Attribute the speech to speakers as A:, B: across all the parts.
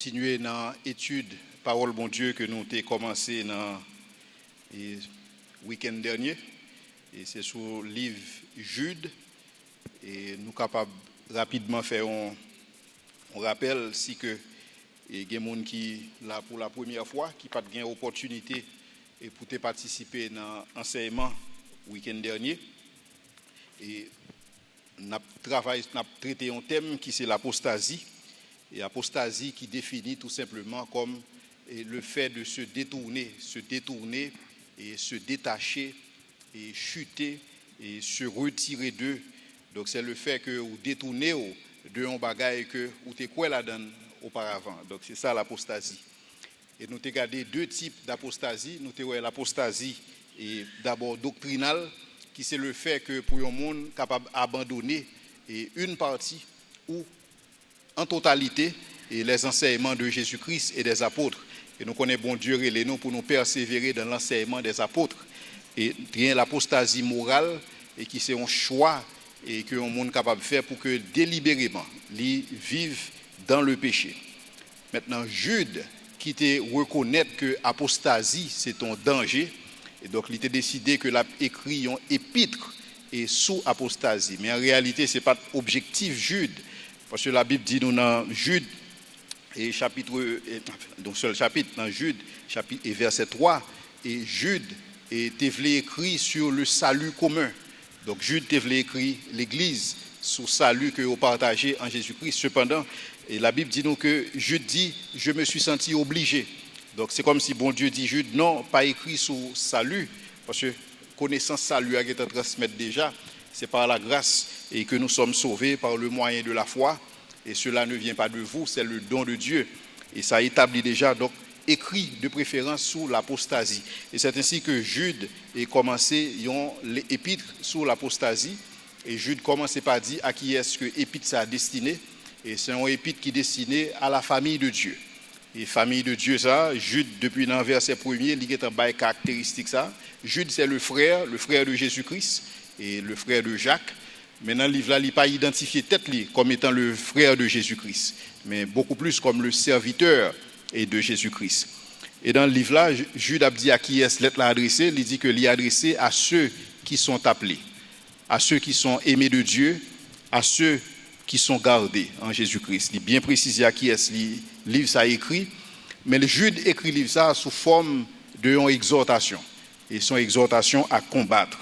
A: Continuer dans l'étude parole bon Dieu que nous avons commencé dans le week-end dernier. Et c'est sur le livre Jude. Et nous sommes capables rapidement faire un rappel si que il y a des gens qui là pour la première fois qui n'ont pas de opportunité et pour participer dans l'enseignement week-end dernier. Et nous avons traité un thème qui c'est l'apostasie. Et apostasie qui définit tout simplement comme le fait de se détourner et se détacher et chuter et se retirer d'eux. Donc c'est le fait que vous détournez de un bagage que vous avez quoi là-dedans auparavant. Donc c'est ça l'apostasie. Et nous avons regardé deux types d'apostasie. Nous avons l'apostasie et d'abord doctrinale, qui c'est le fait que pour un monde capable d'abandonner une partie ou en totalité et les enseignements de Jésus-Christ et des apôtres. Et nous connaissons bon Dieu et nous pour nous persévérer dans l'enseignement des apôtres. Et il y a l'apostasie morale et qui c'est un choix et que un monde capable de faire pour que délibérément ils vivent dans le péché. Maintenant Jude qui te reconnaître que apostasie c'est un danger et donc il a décidé que l'a écrit un épître et sous apostasie. Mais en réalité c'est pas objectif Jude. Parce que la Bible dit nous dans Jude, et donc seul chapitre, dans Jude, chapitre et verset 3, et Jude était écrit sur le salut commun. Donc Jude était écrit l'Église sur le salut que vous partagez en Jésus-Christ. Cependant, et la Bible dit nous que Jude dit, je me suis senti obligé. Donc c'est comme si bon Dieu dit Jude, non, pas écrit sur salut, parce que connaissance salut a été transmise déjà. C'est par la grâce et que nous sommes sauvés par le moyen de la foi. Et cela ne vient pas de vous, c'est le don de Dieu. Et ça établit déjà, donc, écrit de préférence sous l'apostasie. Et c'est ainsi que Jude a commencé l'épître sous l'apostasie. Et Jude commençait par dire à qui est-ce que l'épître ça a destiné. Et c'est un épître qui est destiné à la famille de Dieu. Et famille de Dieu, ça, Jude, depuis dans le verset 1er, il est en bas caractéristique ça. Jude, c'est le frère de Jésus-Christ. Et le frère de Jacques. Maintenant, le livre là, il n'a pas identifié tête comme étant le frère de Jésus-Christ, mais beaucoup plus comme le serviteur de Jésus-Christ. Et dans le livre là, Jude a dit à qui est-ce lettre adressée. Il dit que l'est adressé à ceux qui sont appelés, à ceux qui sont aimés de Dieu, à ceux qui sont gardés en Jésus-Christ. Il bien précisé à qui est-ce le livre ça écrit, mais le Jude écrit le livre ça sous forme de une exhortation. Et son exhortation à combattre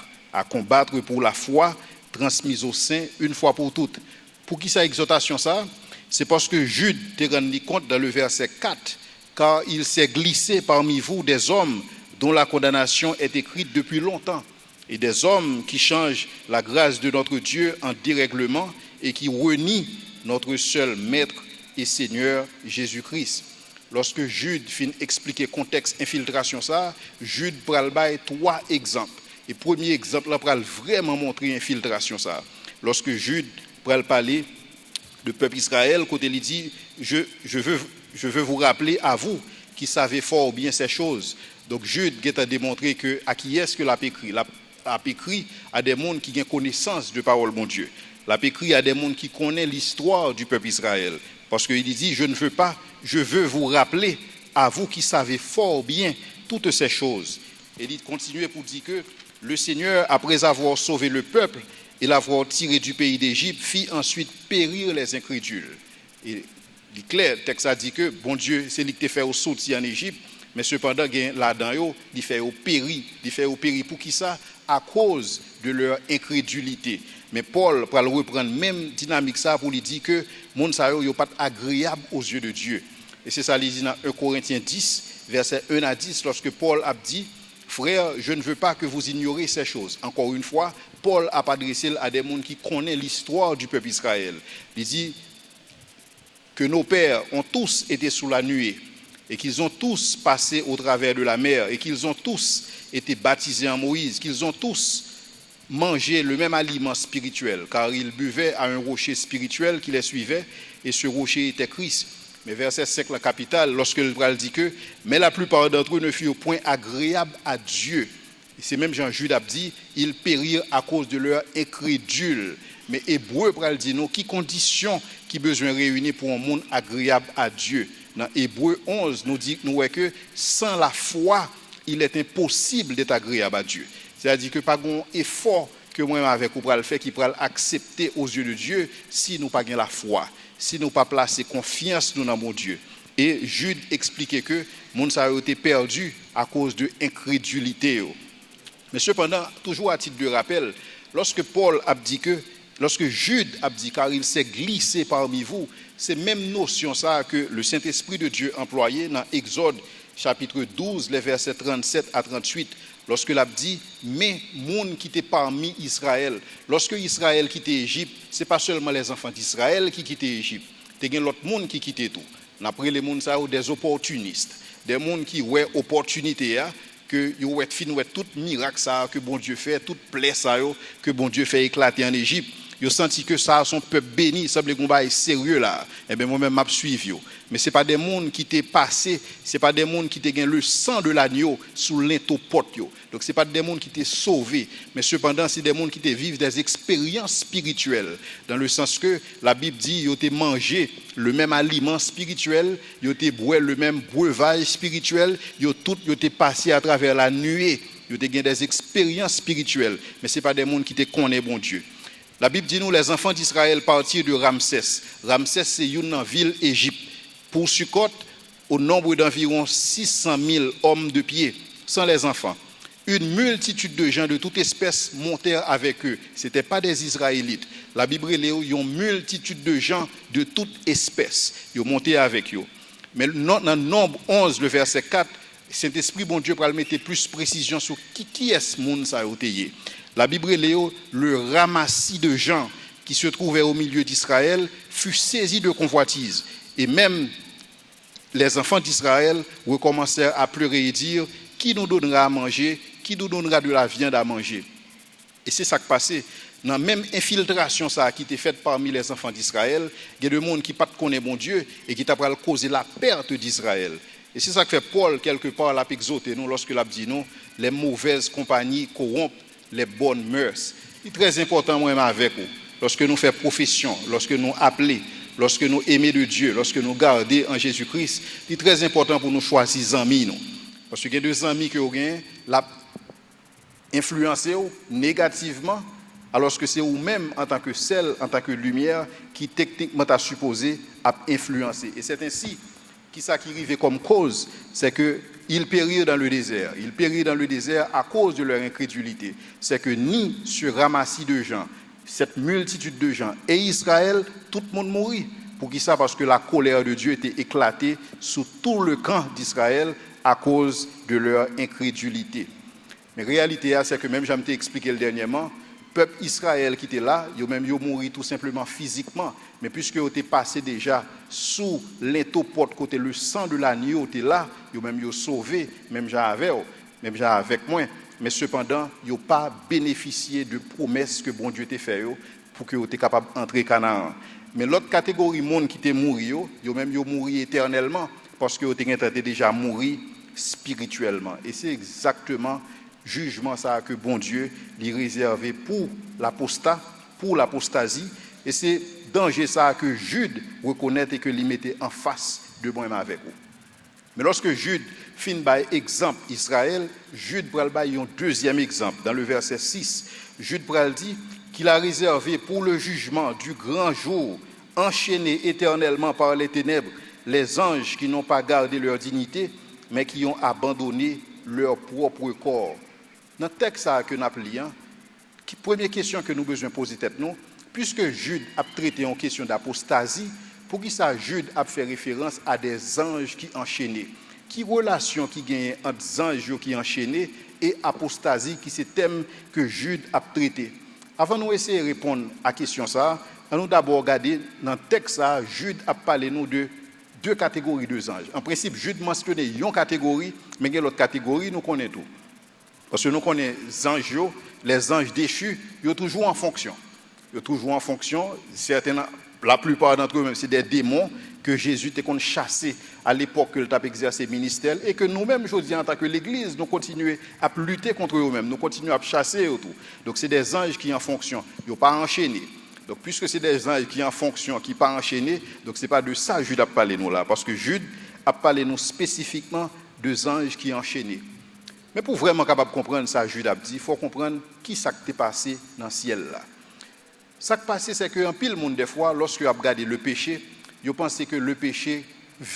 A: pour la foi transmise au saint une fois pour toutes. Pour qui ça exhortation ça? C'est parce que Jude te rendu compte dans le verset 4, car il s'est glissé parmi vous des hommes dont la condamnation est écrite depuis longtemps, et des hommes qui changent la grâce de notre Dieu en dérèglement et qui renient notre seul Maître et Seigneur Jésus-Christ. Lorsque Jude finit expliquer le contexte infiltration ça, Jude pral bailler 3 exemples. Et premier exemple, là, pour vraiment montrer l'infiltration ça. Lorsque Jude pral parler de peuple Israël, côté il dit, je veux vous rappeler à vous qui savez fort bien ces choses. Donc Jude a démontré que à qui est-ce que l'a écrit? L'a écrit à des gens qui ont connaissance de parole mon Dieu. L'a écrit à des gens qui connaissent l'histoire du peuple Israël. Parce qu'il dit, je veux vous rappeler à vous qui savez fort bien toutes ces choses. Et il continue pour dire que le Seigneur, après avoir sauvé le peuple et l'avoir tiré du pays d'Égypte, fit ensuite périr les incrédules. Et il est clair, le texte a dit que, bon Dieu, c'est lui qui t'a fait sortir en Égypte, mais cependant, là-dedans, il fait périr. Il fait périr pour qui ça? À cause de leur incrédulité. Mais Paul, pour le reprendre, même dynamique ça, pour lui dire que le monde n'est pas agréable aux yeux de Dieu. Et c'est ça, il dit dans 1 Corinthiens 10, verset 1 à 10, lorsque Paul a dit, frère, je ne veux pas que vous ignoriez ces choses. Encore une fois, Paul a adressé à des gens qui connaissent l'histoire du peuple Israël. Il dit que nos pères ont tous été sous la nuée et qu'ils ont tous passé au travers de la mer et qu'ils ont tous été baptisés en Moïse, qu'ils ont tous mangé le même aliment spirituel, car ils buvaient à un rocher spirituel qui les suivait et ce rocher était Christ. Mais verset 5, la capitale, lorsque le Bral dit que, mais la plupart d'entre eux ne furent point agréables à Dieu. Et c'est même Jean-Jude a dit, ils périrent à cause de leur incrédule. Mais Hébreu Bral dit, non, qui conditions qui besoin réunir pour un monde agréable à Dieu? Dans Hébreux 11, nous dit que sans la foi, il est impossible d'être agréable à Dieu. C'est-à-dire que pas un effort que moi avec vous le faire qui pourra accepter aux yeux de Dieu si nous pas la foi, si nous pas placer confiance dans mon Dieu. Et Jude expliquait que monde ça a été perdu à cause de incrédulité. Mais cependant, toujours à titre de rappel, lorsque Jude a dit car il s'est glissé parmi vous, c'est même notion ça que le Saint-Esprit de Dieu employé dans Exode chapitre 12, les versets 37 à 38, lorsque l'a dit, mais monde qui était parmi Israël, lorsque Israël quittait Égypte, c'est pas seulement les enfants d'Israël qui quittaient Égypte, il y a l'autre monde qui quittait tout. Après les monde ça des opportunistes, des monde qui ouais opportunité que yo ouais fin ouais tout miracle ça que bon Dieu fait, toute plaie ça que bon Dieu fait éclater en Égypte. Yo senti que ça son peuple béni, semble qu'on va sérieux là. Et ben moi-même m'a suivi yo. Mais c'est pas des monde qui t'est passé, c'est pas des monde qui t'est gain le sang de l'agneau sous l'intopote yo. Donc c'est pas des monde qui t'est sauvé, mais cependant c'est des monde qui t'est vivent des expériences spirituelles dans le sens que la Bible dit yo t'est mangé le même aliment spirituel, yo t'est boire le même breuvage spirituel, yo t'est passé à travers la nuée, yo t'est gain des expériences spirituelles, mais c'est pas des monde qui t'est connaît bon Dieu. La Bible dit nous, les enfants d'Israël partirent de Ramsès. Ramsès, c'est une ville Égypte. Pour Sukkot, au nombre d'environ 600 000 hommes de pied, sans les enfants. Une multitude de gens de toute espèce montèrent avec eux. Ce n'étaient pas des Israélites. La Bible dit il y a une multitude de gens de toute espèce. Ils ont monté avec eux. Mais dans Nombre 11, le verset 4, Saint-Esprit, bon Dieu, pour mettre plus précision sur qui est ce monde ça a été. La Bible Léo, le ramassis de gens qui se trouvaient au milieu d'Israël fut saisi de convoitise. Et même les enfants d'Israël recommencèrent à pleurer et dire « Qui nous donnera à manger? Qui nous donnera de la viande à manger ?» Et c'est ça qui passait. Dans la même infiltration ça qui était faite parmi les enfants d'Israël, il y a des gens qui ne connaissent pas bon Dieu et qui t'a causé la perte d'Israël. Et c'est ça que fait Paul quelque part l'a exhorté nous lorsque l'a dit nous les mauvaises compagnies corrompent les bonnes mœurs. C'est très important moi avec vous. Lorsque nous faisons profession, lorsque nous appelons, lorsque nous aimons de Dieu, lorsque nous gardons en Jésus-Christ, c'est très important pour nous choisir amis nous. Parce qu'il y a deux amis que vous avez la influencé négativement, alors que c'est vous-même en tant que sel, en tant que lumière, qui techniquement t'a supposé à influencer. Et c'est ainsi qui arrivait comme cause, c'est que ils périrent dans le désert. Ils périrent dans le désert à cause de leur incrédulité. C'est que ni ce ramassis de gens, cette multitude de gens, et Israël, tout le monde mourit. Pour qui ça? Parce que la colère de Dieu était éclatée sous tout le camp d'Israël à cause de leur incrédulité. Mais la réalité, c'est que même j'ai expliqué le dernièrement, le peuple Israël qui était là, ils même mouru tout simplement physiquement, mais puisque ils étaient passés déjà sous l'intopote côté le sang de l'agneau était là, ils même sauvé, même avec moi, mais cependant, ils n'ont pas bénéficié de promesses que bon Dieu t'a fait pour qu'ils soient capables d'entrer au Canaan. Mais l'autre catégorie monde qui était mouru, ils même mouru éternellement parce qu'ils étaient déjà mourir spirituellement. Et c'est exactement jugement ça que bon Dieu lui réservé pour l'apostat, pour l'apostasie, et c'est danger ça que Jude reconnaît et que lui mettait en face de moi-même avec vous. Mais lorsque Jude fin par exemple Israël, Jude pral bailler un deuxième exemple dans le verset 6. Jude pral dit qu'il a réservé pour le jugement du grand jour, enchaînés éternellement par les ténèbres, les anges qui n'ont pas gardé leur dignité, mais qui ont abandonné leur propre corps. Dans le texte que nous appelons, la première question que nous devons poser tête nous, puisque Jude a traité en question d'apostasie, pour qui ça Jude a fait référence à des anges qui enchaînaient? Qui relation qui gagne entre anges qui enchaînaient et apostasie qui c'est thème que Jude a traité? Avant de nous essayer de répondre à la question ça, nous d'abord regarder dans le texte ça, Jude a parlé nous de deux catégories de anges. En principe, Jude mentionnait une catégorie, mais l'autre catégorie nous connaît tout. Parce que nous connaissons les anges déchus, ils sont toujours en fonction. Ils sont toujours en fonction. La plupart d'entre eux, c'est des démons que Jésus a chassés à l'époque qu'il a exercé le ministère et que nous-mêmes, je dis en tant que l'Église, nous continuons à lutter contre eux-mêmes, nous continuons à chasser autour. Donc c'est des anges qui sont en fonction, ils ne sont pas enchaînés. Donc puisque c'est des anges qui sont en fonction, qui ne sont pas enchaînés, donc ce n'est pas de ça que Jude a parlé nous là. Parce que Jude a parlé nous spécifiquement de anges qui enchaînaient. Mais pour vraiment capable de comprendre ça, Jude a dit, il faut comprendre qui ça qui est passé dans le ciel là. Ça qui est passé, c'est qu'un pile monde des fois, lorsque vous regardez le péché, vous pensez que le péché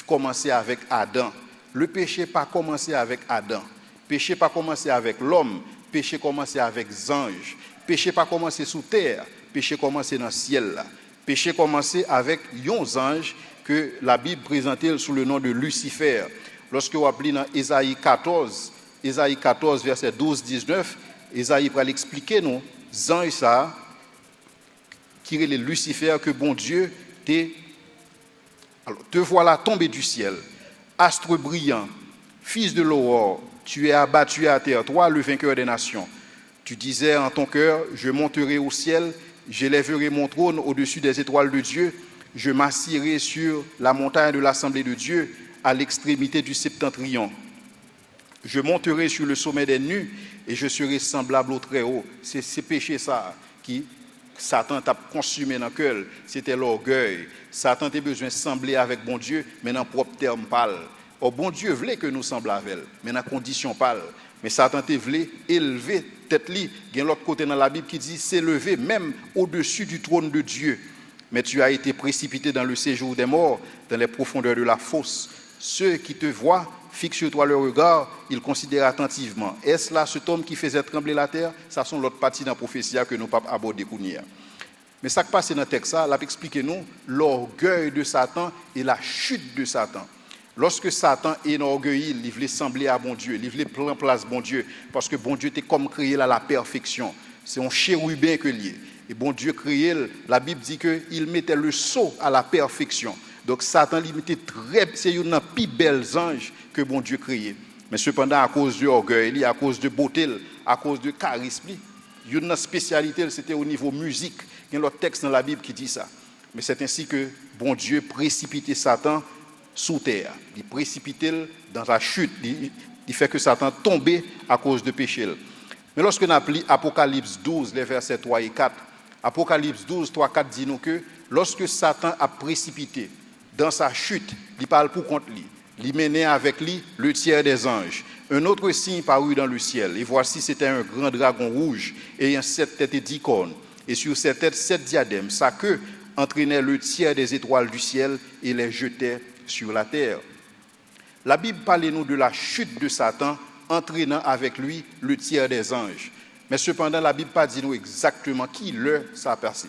A: commençait avec Adam. Le péché pas commencé avec Adam. Péché pas commencé avec l'homme. Péché commencé avec les anges. Péché pas commencé sous terre. Péché commencé dans le ciel là. Péché commencé avec un ange que la Bible présentait sous le nom de Lucifer. Lorsque vous appelez dans Ésaïe 14, verset 12-19, Ésaïe va l'expliquer nous, ange ça, qui est le Lucifer que bon Dieu te voilà tombé du ciel, astre brillant, fils de l'aurore, tu es abattu à terre, toi le vainqueur des nations. Tu disais en ton cœur, je monterai au ciel, j'élèverai mon trône au-dessus des étoiles de Dieu, je m'assierai sur la montagne de l'assemblée de Dieu, à l'extrémité du septentrion. Je monterai sur le sommet des nues et je serai semblable au Très-Haut. C'est ces péchés ça qui Satan t'a consumé dans le cœur, c'était l'orgueil. Satan a besoin de sembler avec bon Dieu, mais dans propre terme pâle. Or bon Dieu voulait que nous semblations avec elle, mais dans condition pâle. Mais Satan te voulait élever tête li. Il y a l'autre côté dans la Bible qui dit s'élever même au-dessus du trône de Dieu. Mais tu as été précipité dans le séjour des morts, dans les profondeurs de la fosse. Ceux qui te voient fixent sur toi le regard, ils considèrent attentivement. Est-ce là cet homme qui faisait trembler la terre? Ça sont l'autre partie dans la prophétie que nous ne pouvons pas aborder. Mais ça qui passe dans le texte, ça explique nous l'orgueil de Satan et la chute de Satan. Lorsque Satan est orgueilleux, il voulait sembler à bon Dieu, il voulait prendre place bon Dieu, parce que bon Dieu était comme créé là la perfection. C'est un chérubin que lié. Et bon Dieu créé, la Bible dit qu'il mettait le sceau à la perfection. Donc Satan limitait c'est une des plus belles anges que bon Dieu créé. Mais cependant, à cause de l'orgueil, à cause de beauté, à cause de charisme, une spécialité, c'était au niveau musique. Il y a l'autre texte dans la Bible qui dit ça. Mais c'est ainsi que bon Dieu précipitait Satan sous terre. Il précipitait dans la chute. Il fait que Satan tombait à cause de péché. Mais lorsque nous appelons Apocalypse 12, les versets 3 et 4, Apocalypse 12, 3 4 dit nous que lorsque Satan a précipité dans sa chute, il parle pour contre lui. Il menait avec lui le tiers des anges. Un autre signe parut dans le ciel. Et voici, c'était un grand dragon rouge, ayant 7 têtes et 10 cornes. Et sur ses têtes, 7 diadèmes. Sa queue entraînait le tiers des étoiles du ciel et les jetait sur la terre. La Bible parle nous de la chute de Satan, entraînant avec lui le tiers des anges. Mais cependant, la Bible pas dit nous exactement qui ça a passé.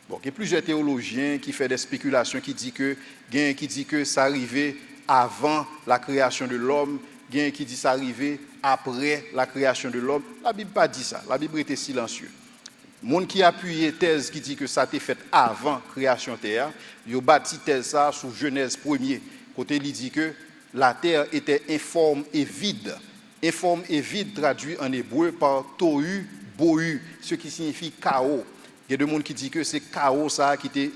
A: Bon, il y a plusieurs théologiens qui font des spéculations qui disent que ça arrivait avant la création de l'homme, il y a qui dit ça arrivait après la création de l'homme. La Bible pas dit ça. La Bible était silencieuse. Monde qui appuie thèse qui dit que ça a été fait avant création de terre, il a bâti thèse ça sous Genèse 1er. Côté il dit que la terre était informe et vide. Informe et vide traduit en hébreu par tohu bohu, ce qui signifie chaos. Il y a des gens qui disent que c'est chaos ça qui était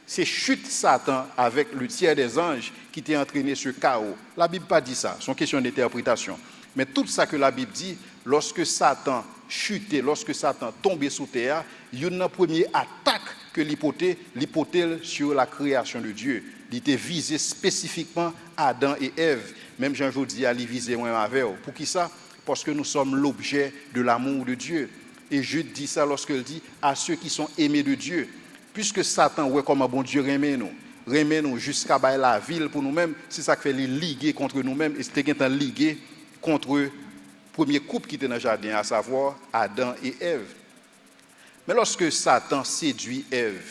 A: c'est chute Satan avec le tiers des anges qui était entraîné ce chaos. La Bible pas dit ça, c'est une question d'interprétation. Mais tout ça que la Bible dit, lorsque Satan chutait, lorsque Satan tombait sous terre, il y a une première attaque que l'hypothèse sur la création de Dieu. Il était visé spécifiquement Adam et Ève. Même Jean-Jacques dit, il visé moi avec. Pour qui ça? Parce que nous sommes l'objet de l'amour de Dieu. Et Jude dit ça lorsqu'il dit à ceux qui sont aimés de Dieu. Puisque Satan, ouais, comme un bon Dieu remet nous jusqu'à la ville pour nous-mêmes, c'est ça qui fait les liguer contre nous-mêmes. Et c'était un ligué contre le premier couple qui était dans le jardin, à savoir Adam et Ève. Mais lorsque Satan séduit Ève,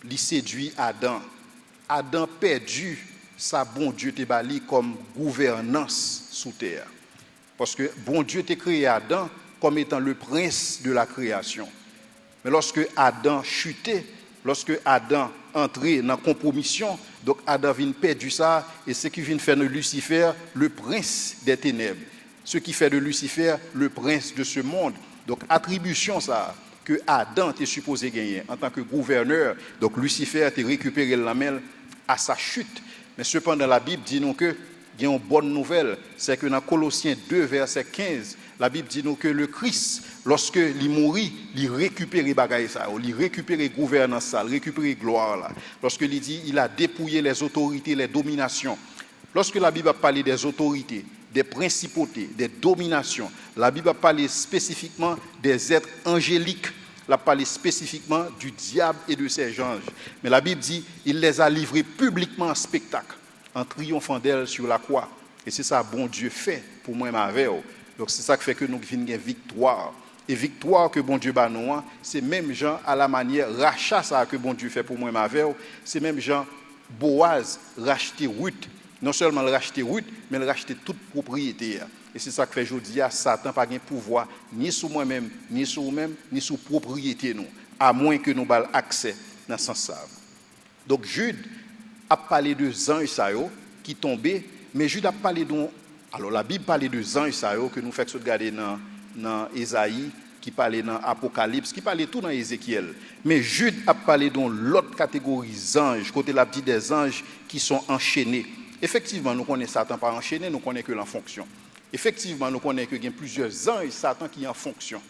A: il séduit Adam. Adam perdu sa bon Dieu te bali comme gouvernance sous terre. Parce que bon Dieu t'a créé Adam comme étant le prince de la création. Mais lorsque Adam chutait, lorsque Adam entrait dans la compromission, donc Adam vient perdre ça, et ce qui vient faire de Lucifer le prince des ténèbres. Ce qui fait de Lucifer le prince de ce monde. Donc attribution ça que Adam était supposé gagner en tant que gouverneur. Donc Lucifer a récupéré la main à sa chute. Mais cependant la Bible dit nous que il y a une bonne nouvelle, c'est que dans Colossiens 2 verset 15, la Bible dit nous que le Christ, lorsque il mourit, il récupère bagaille ça, il récupère gouvernance ça, il récupère gloire là. Lorsque il dit il a dépouillé les autorités, les dominations. Lorsque la Bible a parlé des autorités, des principautés, des dominations, la Bible a parlé spécifiquement des êtres angéliques, elle a parlé spécifiquement du diable et de ses anges. Mais la Bible dit, il les a livrés publiquement en spectacle, en triomphant d'elle sur la croix. Et c'est ça, bon Dieu fait pour moi et ma vie. Donc c'est ça qui fait que nous avons une victoire. Et victoire que bon Dieu bat nous, c'est même gens à la manière rachat ça que bon Dieu fait pour moi et ma vie. C'est même gens Boaz racheter Ruth. Non seulement le racheter Ruth, mais le racheter toute propriété. Et c'est ça que fait aujourd'hui, Satan n'a pas de pouvoir ni sur moi-même, ni sur vous-même, ni sur propriété nous, à moins que nous ayons accès dans ce sens. Donc Jude a parlé de anges qui tombaient, mais Jude a parlé de... Alors la Bible parle de anges que nous faisons regarder dans Ésaïe, qui parlait dans Apocalypse, qui parlait tout dans Ézéchiel. Mais Jude a parlé dans l'autre catégorie d'anges, côté la petite des anges qui sont enchaînés. Effectivement, nous connaissons Satan pas enchaîné, nous connaissons que la fonction. Effectivement, nous connaissons qu'il y a plusieurs anges Satan qui sont en fonction.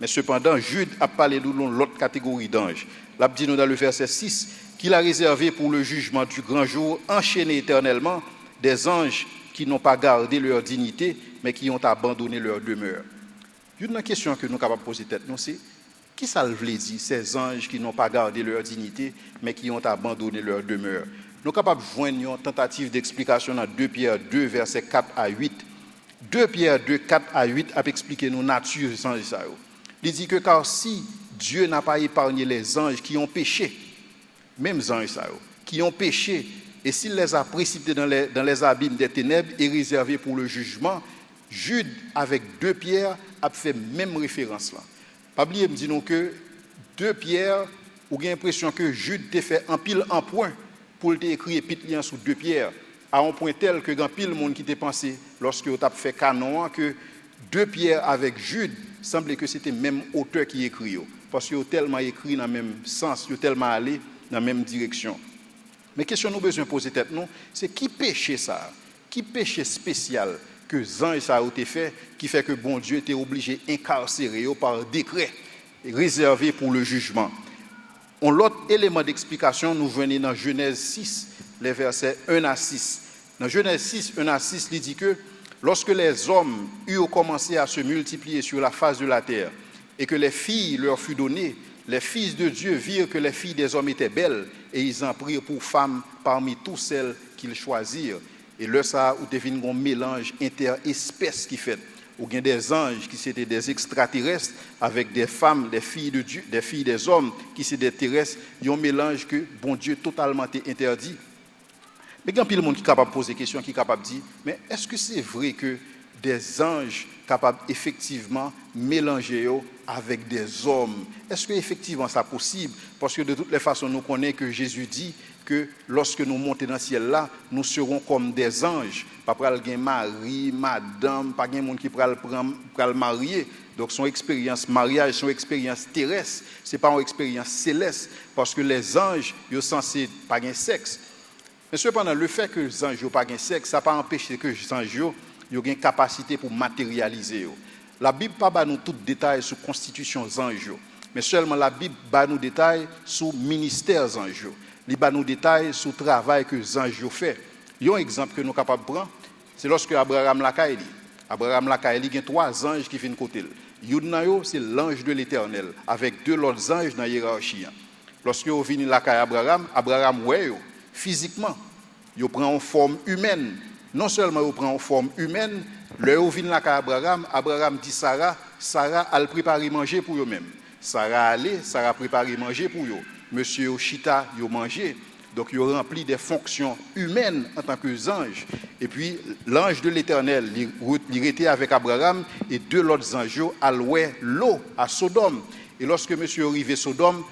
A: Mais cependant, Jude a parlé de l'autre catégorie d'anges. La dit nous dans le verset 6, qu'il a réservé pour le jugement du grand jour, enchaîné éternellement, des anges qui n'ont pas gardé leur dignité, mais qui ont abandonné leur demeure. Une question que nous sommes capables de poser tête, c'est qui ça veut dire, ces anges qui n'ont pas gardé leur dignité, mais qui ont abandonné leur demeure. Nous sommes capables de joindre une tentative d'explication dans 2 Pierre 2, versets 4 à 8. 2 Pierre 2, 4 à 8 a expliqué nos natures des anges. Il dit que car si Dieu n'a pas épargné les anges qui ont péché, même anges qui ont péché, et s'il les a précipités dans les abîmes des ténèbres et réservés pour le jugement, Jude, avec 2 Pierre, a fait même référence là. Pas oublier me dit non que 2 Pierre, ou avez l'impression que Jude t'a fait un pile en point pour t'écrire épître lien sous 2 Pierre, à un point tel que grand pile monde qui t'a pensé lorsque tu as fait canon que 2 Pierre avec Jude semblait que c'était même auteur qui écrit parce qu'il a tellement écrit dans le même sens, il a tellement allé dans la même direction. Mais question nous besoin poser tête non, c'est qui péché ça? Qui péché spécial que Jean et ça a été fait, qui fait que bon Dieu était obligé d'incarcérer par décret, réservé pour le jugement. L'autre élément d'explication nous venait dans Genèse 6, les versets 1 à 6. Dans Genèse 6, 1 à 6, il dit que lorsque les hommes eurent commencé à se multiplier sur la face de la terre et que les filles leur furent données, les fils de Dieu virent que les filles des hommes étaient belles et ils en prirent pour femmes parmi toutes celles qu'ils choisirent. Et là, ça, où devine un mélange interespèce qui fait. Ou bien des anges qui c'était des extraterrestres avec des femmes, des filles de Dieu, des filles des hommes qui c'est des terrestres. Il y a un mélange que bon Dieu totalement interdit. Mais il y a un peu de monde qui est capable de poser des questions, qui est capable de dire, mais est-ce que c'est vrai que des anges capables effectivement mélanger avec des hommes? Est-ce que effectivement c'est possible? Parce que de toutes les façons, nous connaissons que Jésus dit que lorsque nous montons dans le ciel là, nous serons comme des anges. Pas pour aller mari, madame, pas de monde qui pourra le marier. Donc son expérience mariage, son expérience terrestre, c'est pas une expérience céleste parce que les anges, ils sont censés pas de sexe. Mais cependant, le fait que les anges n'ont pas de sexe, ça n'a pas empêché que les anges aient une capacité pour matérialiser. La Bible n'a pas nous tout détail sur la constitution des anges, mais seulement la Bible a nous détails sur le ministère des anges. Il y a nous détails sur le travail que les anges ont fait. Il y a un exemple que nous sommes capables de prendre, c'est lorsque Abraham Lakaïli. Abraham Lakaïli, il y a 3 anges qui viennent côté. Yudnayo, c'est l'ange de l'Éternel, avec 2 autres anges dans la hiérarchie. Lorsque vous venez Lakaï Abraham, ouais, physiquement, il prend une forme humaine. Non seulement il prend une forme humaine, le vous venez Abraham dit Sarah a préparé manger pour eux-mêmes. Sarah préparé manger pour eux. Monsieur Oshita, il a mangé. Donc, il a rempli des fonctions humaines en tant que ange. Et puis, l'ange de l'Éternel, il était avec Abraham et 2 autres anges à l'eau à Sodome. Et lorsque monsieur est arrivé à Sodome,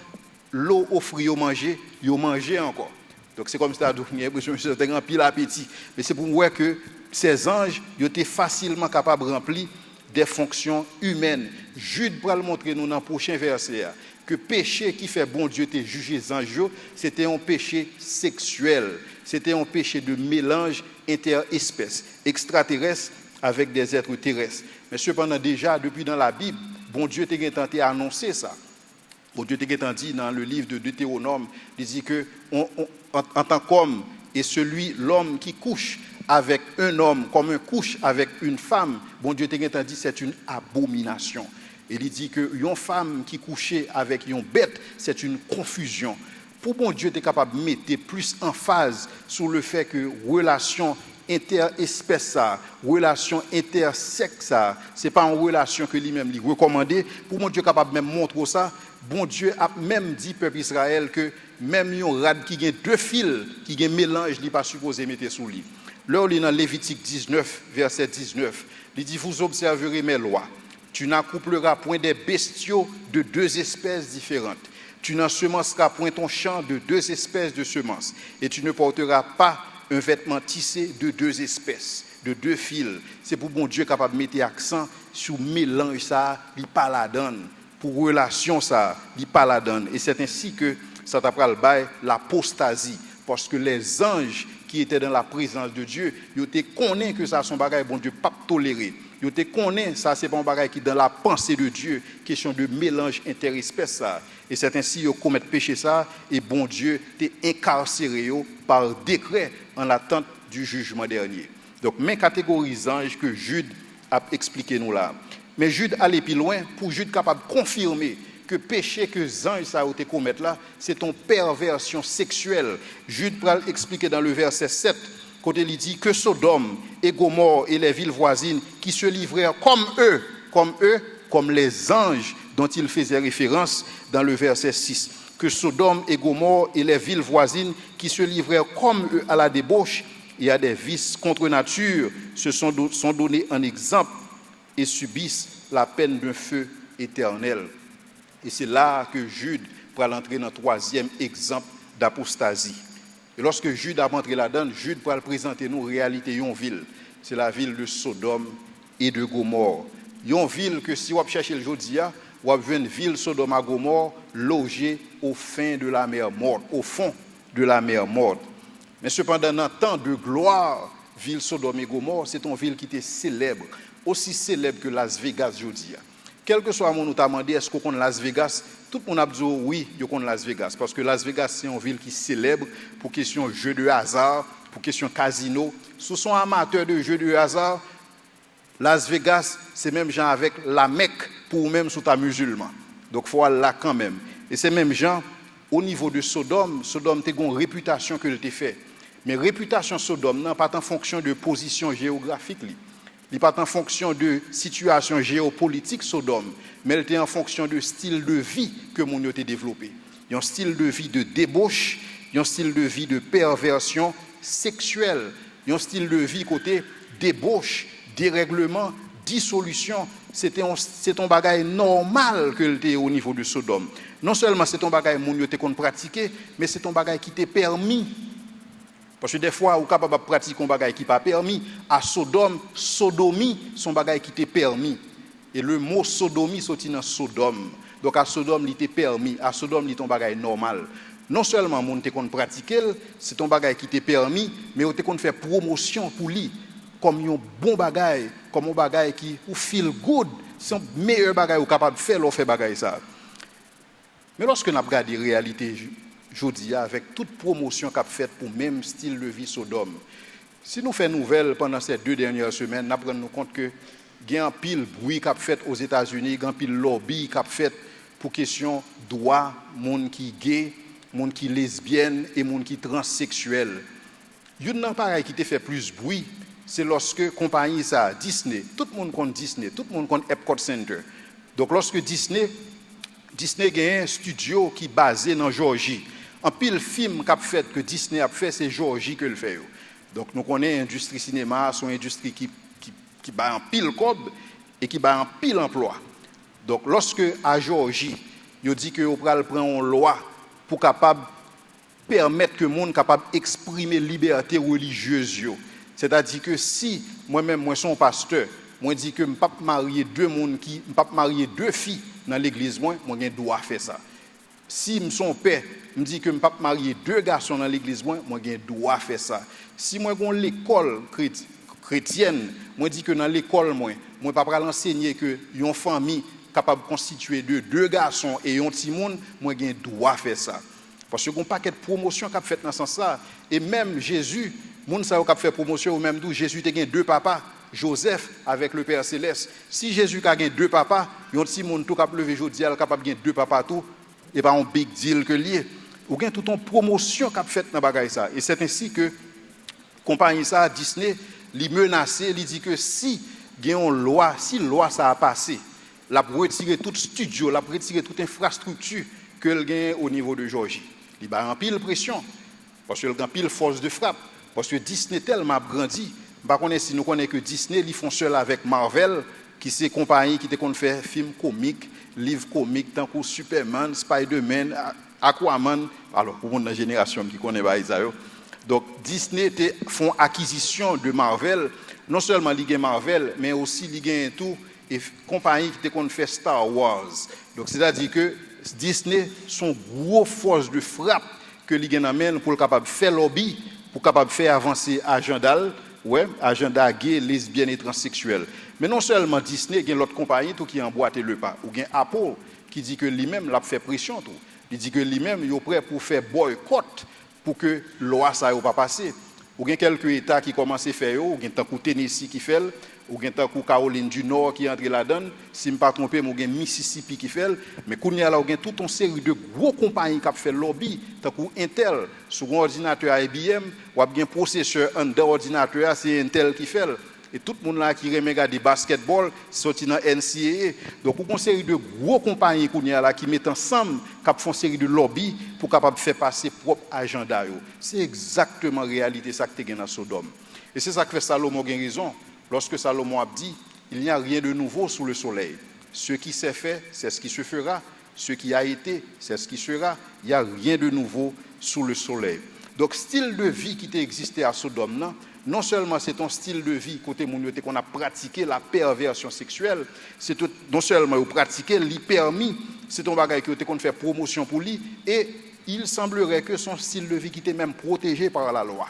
A: l'eau offrit au manger, il a mangé encore. Donc, c'est comme ça, monsieur a rempli l'appétit. Mais c'est pour voir que ces anges, ils étaient facilement capables de remplir des fonctions humaines. Jude pourra le montrer nous dans le prochain verset. Que péché qui fait bon Dieu te juger les anges, c'était un péché sexuel. C'était un péché de mélange interespèces, extraterrestres avec des êtres terrestres. Mais cependant, déjà, depuis dans la Bible, bon Dieu t'a tenté à annoncer ça. Bon Dieu t'a dit dans le livre de Deutéronome, il dit que en tant qu'homme, et l'homme qui couche avec un homme, comme un couche avec une femme, bon Dieu t'a dit c'est une abomination. Et il dit que une femme qui couchait avec une bête, c'est une confusion. Pour bon Dieu, tu es capable de mettre plus emphase sur le fait que relation interespèce, relation intersexe, ce n'est pas une relation que lui-même lui recommandé. Pour bon Dieu, capable même montrer ça. Bon Dieu a même dit peuple Israël que même un rad qui a deux fils, qui a un mélange, il n'est pas supposé mettre sous lui. Là, on est dans Lévitique 19, verset 19. Il dit, vous observerez mes lois. Tu n'accoupleras point des bestiaux de deux espèces différentes. Tu n'ensemenceras point ton champ de deux espèces de semences. Et tu ne porteras pas un vêtement tissé de deux espèces, de deux fils. C'est pour bon Dieu capable de mettre accent sur mélange ça, il pas la donne. Pour relation ça, il pas la donne. Et c'est ainsi que ça t'apprend le bail l'apostasie. Parce que les anges qui étaient dans la présence de Dieu, ils étaient connaissent que ça son bagage bon Dieu pas toléré. Ils étaient connaissent ça c'est pas un bagage qui dans la pensée de Dieu, question de mélange interespèce ça. Et c'est ainsi qu'ils commettent péché ça et bon Dieu t'est incarcéré par décret en attente du jugement dernier. Donc même catégorie anges que Jude a expliqué nous là. Mais Jude allait plus loin pour Jude capable de confirmer que péché que anges ça ont été commettre là, c'est une perversion sexuelle. Jude va expliquer dans le verset 7 quand il dit que Sodome et Gomorrhe et les villes voisines qui se livrèrent comme les anges dont il faisait référence dans le verset 6. Que Sodome et Gomorrhe et les villes voisines qui se livrèrent comme eux à la débauche et à des vices contre nature se sont donnés en exemple et subissent la peine d'un feu éternel. Et c'est là que Jude va entrer dans le troisième exemple d'apostasie. Et lorsque Jude a entré là-dedans, Jude va présenter nous réalité d'une ville. C'est la ville de Sodome et de Gomorrhe. Une ville que si on cherche le jour on va une ville Sodome et Gomorrhe logée au fond de la mer morte, au fond de la mer morte. Mais cependant, dans temps de gloire, ville Sodome et Gomorrhe, c'est une ville qui était célèbre, aussi célèbre que Las Vegas aujourd'hui. Quel que soit mon nous t'a demandé est-ce qu'on connaît Las Vegas, tout le monde a dit oui, je connais Las Vegas parce que Las Vegas c'est une ville qui célèbre pour question jeux de hasard, pour question casino. Ce sont amateurs de jeux de hasard. Las Vegas, c'est même gens avec la Mecque pour même sous ta musulman. Donc faut aller là quand même. Et c'est même gens au niveau de Sodome, Sodome a une réputation que le fait. Mais réputation Sodome non pas en fonction de position géographique. Il n'est pas en fonction de situation géopolitique Sodome, mais elle était en fonction de style de vie que mon a développé. Il y a un style de vie de débauche, il y a un style de vie de perversion sexuelle, il y a un style de vie côté débauche, dérèglement, dissolution. C'est un bagage normal que était au niveau de Sodome. Non seulement c'est un bagage mon était qu'on pratiquait, mais c'est un bagage qui était permis. Parce que des fois, on est capable de pratiquer un bagage qui n'est pas permis. À Sodome, sodomie, son bagage qui était permis. Et le mot sodomie sorti dans Sodome. Donc à Sodome, il était permis. À Sodome, il était un bagage normal. Non seulement on était qu'on pratiquer, c'est un bagage qui était permis, mais on était qu'on fait promotion pour lui comme un bon bagage, comme un bagage qui ou feel good, c'est un meilleur bagage ou capable de faire l'on fait bagage ça. Mais lorsque on a regardé la réalité aujourd'hui avec toute promotion qu'a faite pour même style de vie Sodome. Si nous faisons nouvelle pendant ces 2 dernières semaines, nous prenons compte que il y a un pile bruit qu'a fait aux États-Unis, il y a un pile lobby qu'a fait pour question droit monde qui gay, monde qui lesbienne et monde qui transsexuel. Une pareil qui te fait plus bruit, c'est lorsque compagnie ça Disney, tout le monde connaît Disney, tout le monde connaît Epcot Center. Donc lorsque Disney a un studio qui est basé dans Georgie. En pile film qu'a fait que Disney a fait, c'est Georgie que le fait. Donc nous connaissons l'industrie cinéma, son industrie qui bat en pile cob et qui bat en pile emploi. Donc lorsque à Georgie, il dit que on va prendre une loi pour capable permettre que le monde capable exprimer liberté religieuse. C'est-à-dire que si moi-même moi suis un pasteur, moi dis que je ne peux pas marier deux filles dans l'église, moi j'ai droit à faire ça. Si je suis un père, je dis que je ne peux pas marier 2 garçons dans l'église, moi j'ai droit à faire ça. Si moi j'ai l'école chrétienne, moi dis que dans l'école moi ne peux pas enseigner que une famille capable de constituer de 2 garçons et un petit monde, moi j'ai droit à faire ça. Parce que y a un paquet de promotions qu'a fait dans ce sens-là et même Jésus Moun sa yo k'ap fait promotion ou même d'où Jésus te gen deux papas, Joseph avec le Père céleste. Si Jésus a gen deux papas, yon ti moun tout k'ap lever jodi al capable gen deux papas tout et pas un big deal que lié. Ou gen tout en promotion k'ap fait dans bagay ça. Et c'est ainsi que compagnie ça Disney li menacé, li dit que si gen une loi, si loi ça a passé, la retirer tout studio, la retirer toute infrastructure que le gagne au niveau de Georgie. Il va en pile pression parce que le pile force de frappe. Parce que Disney tellement grandi, par contre si nous connaissons que Disney ils font seul avec Marvel qui c'est compagnie qui te qu'on fait film comique, livre comique tant que Superman, Spider-Man, Aquaman, alors pour une génération qui connaît pas ça. Donc Disney te font acquisition de Marvel, non seulement Ligue Marvel mais aussi Ligue tout et compagnie qui te qu'on fait Star Wars. Donc c'est-à-dire que Disney sont gros force de frappe que Ligue amène pour capable faire lobby pour capable faire avancer agenda agenda gay, lesbienne et transsexuel. Mais non seulement Disney, il y a l'autre compagnie tout qui emboîte le pas. Ou bien Apple qui dit que lui-même l'a fait pression tout. Il dit que lui-même il est prêt pour faire boycott pour que loi ça pas passer. Ou bien quelques états qui commencent à faire ou bien tant que Tennessee qui fait ou bien tant que Caroline du Nord qui entre là-dedans, si je ne me pas tromper, ou bien Mississippi qui fait, mais qu'on y a là ou bien toute une série de gros compagnies qui fait lobby, tant que Intel sur un ordinateur IBM, ou bien processeur under ordinateur, c'est Intel qui fait. Et tout le monde là qui regarde des basketball, sorti dans NCAA. Donc une série de gros compagnies qu'on y a là qui mettent ensemble, qui font une série de lobby pour capable faire passer propre agenda. C'est exactement la réalité ça que tu as dans Sodome. Et c'est ça que fait Salomon a raison. Lorsque Salomon a dit, il n'y a rien de nouveau sous le soleil. Ce qui s'est fait, c'est ce qui se fera. Ce qui a été, c'est ce qui sera. Il n'y a rien de nouveau sous le soleil. Donc, style de vie qui existait à Sodome, non seulement c'est ton style de vie côté mounioté qu'on a pratiqué la perversion sexuelle, c'est non seulement on pratiqué l'hypermie, c'est ton bagage qui qu'on fait promotion pour lui, et il semblerait que son style de vie qui était même protégé par la loi.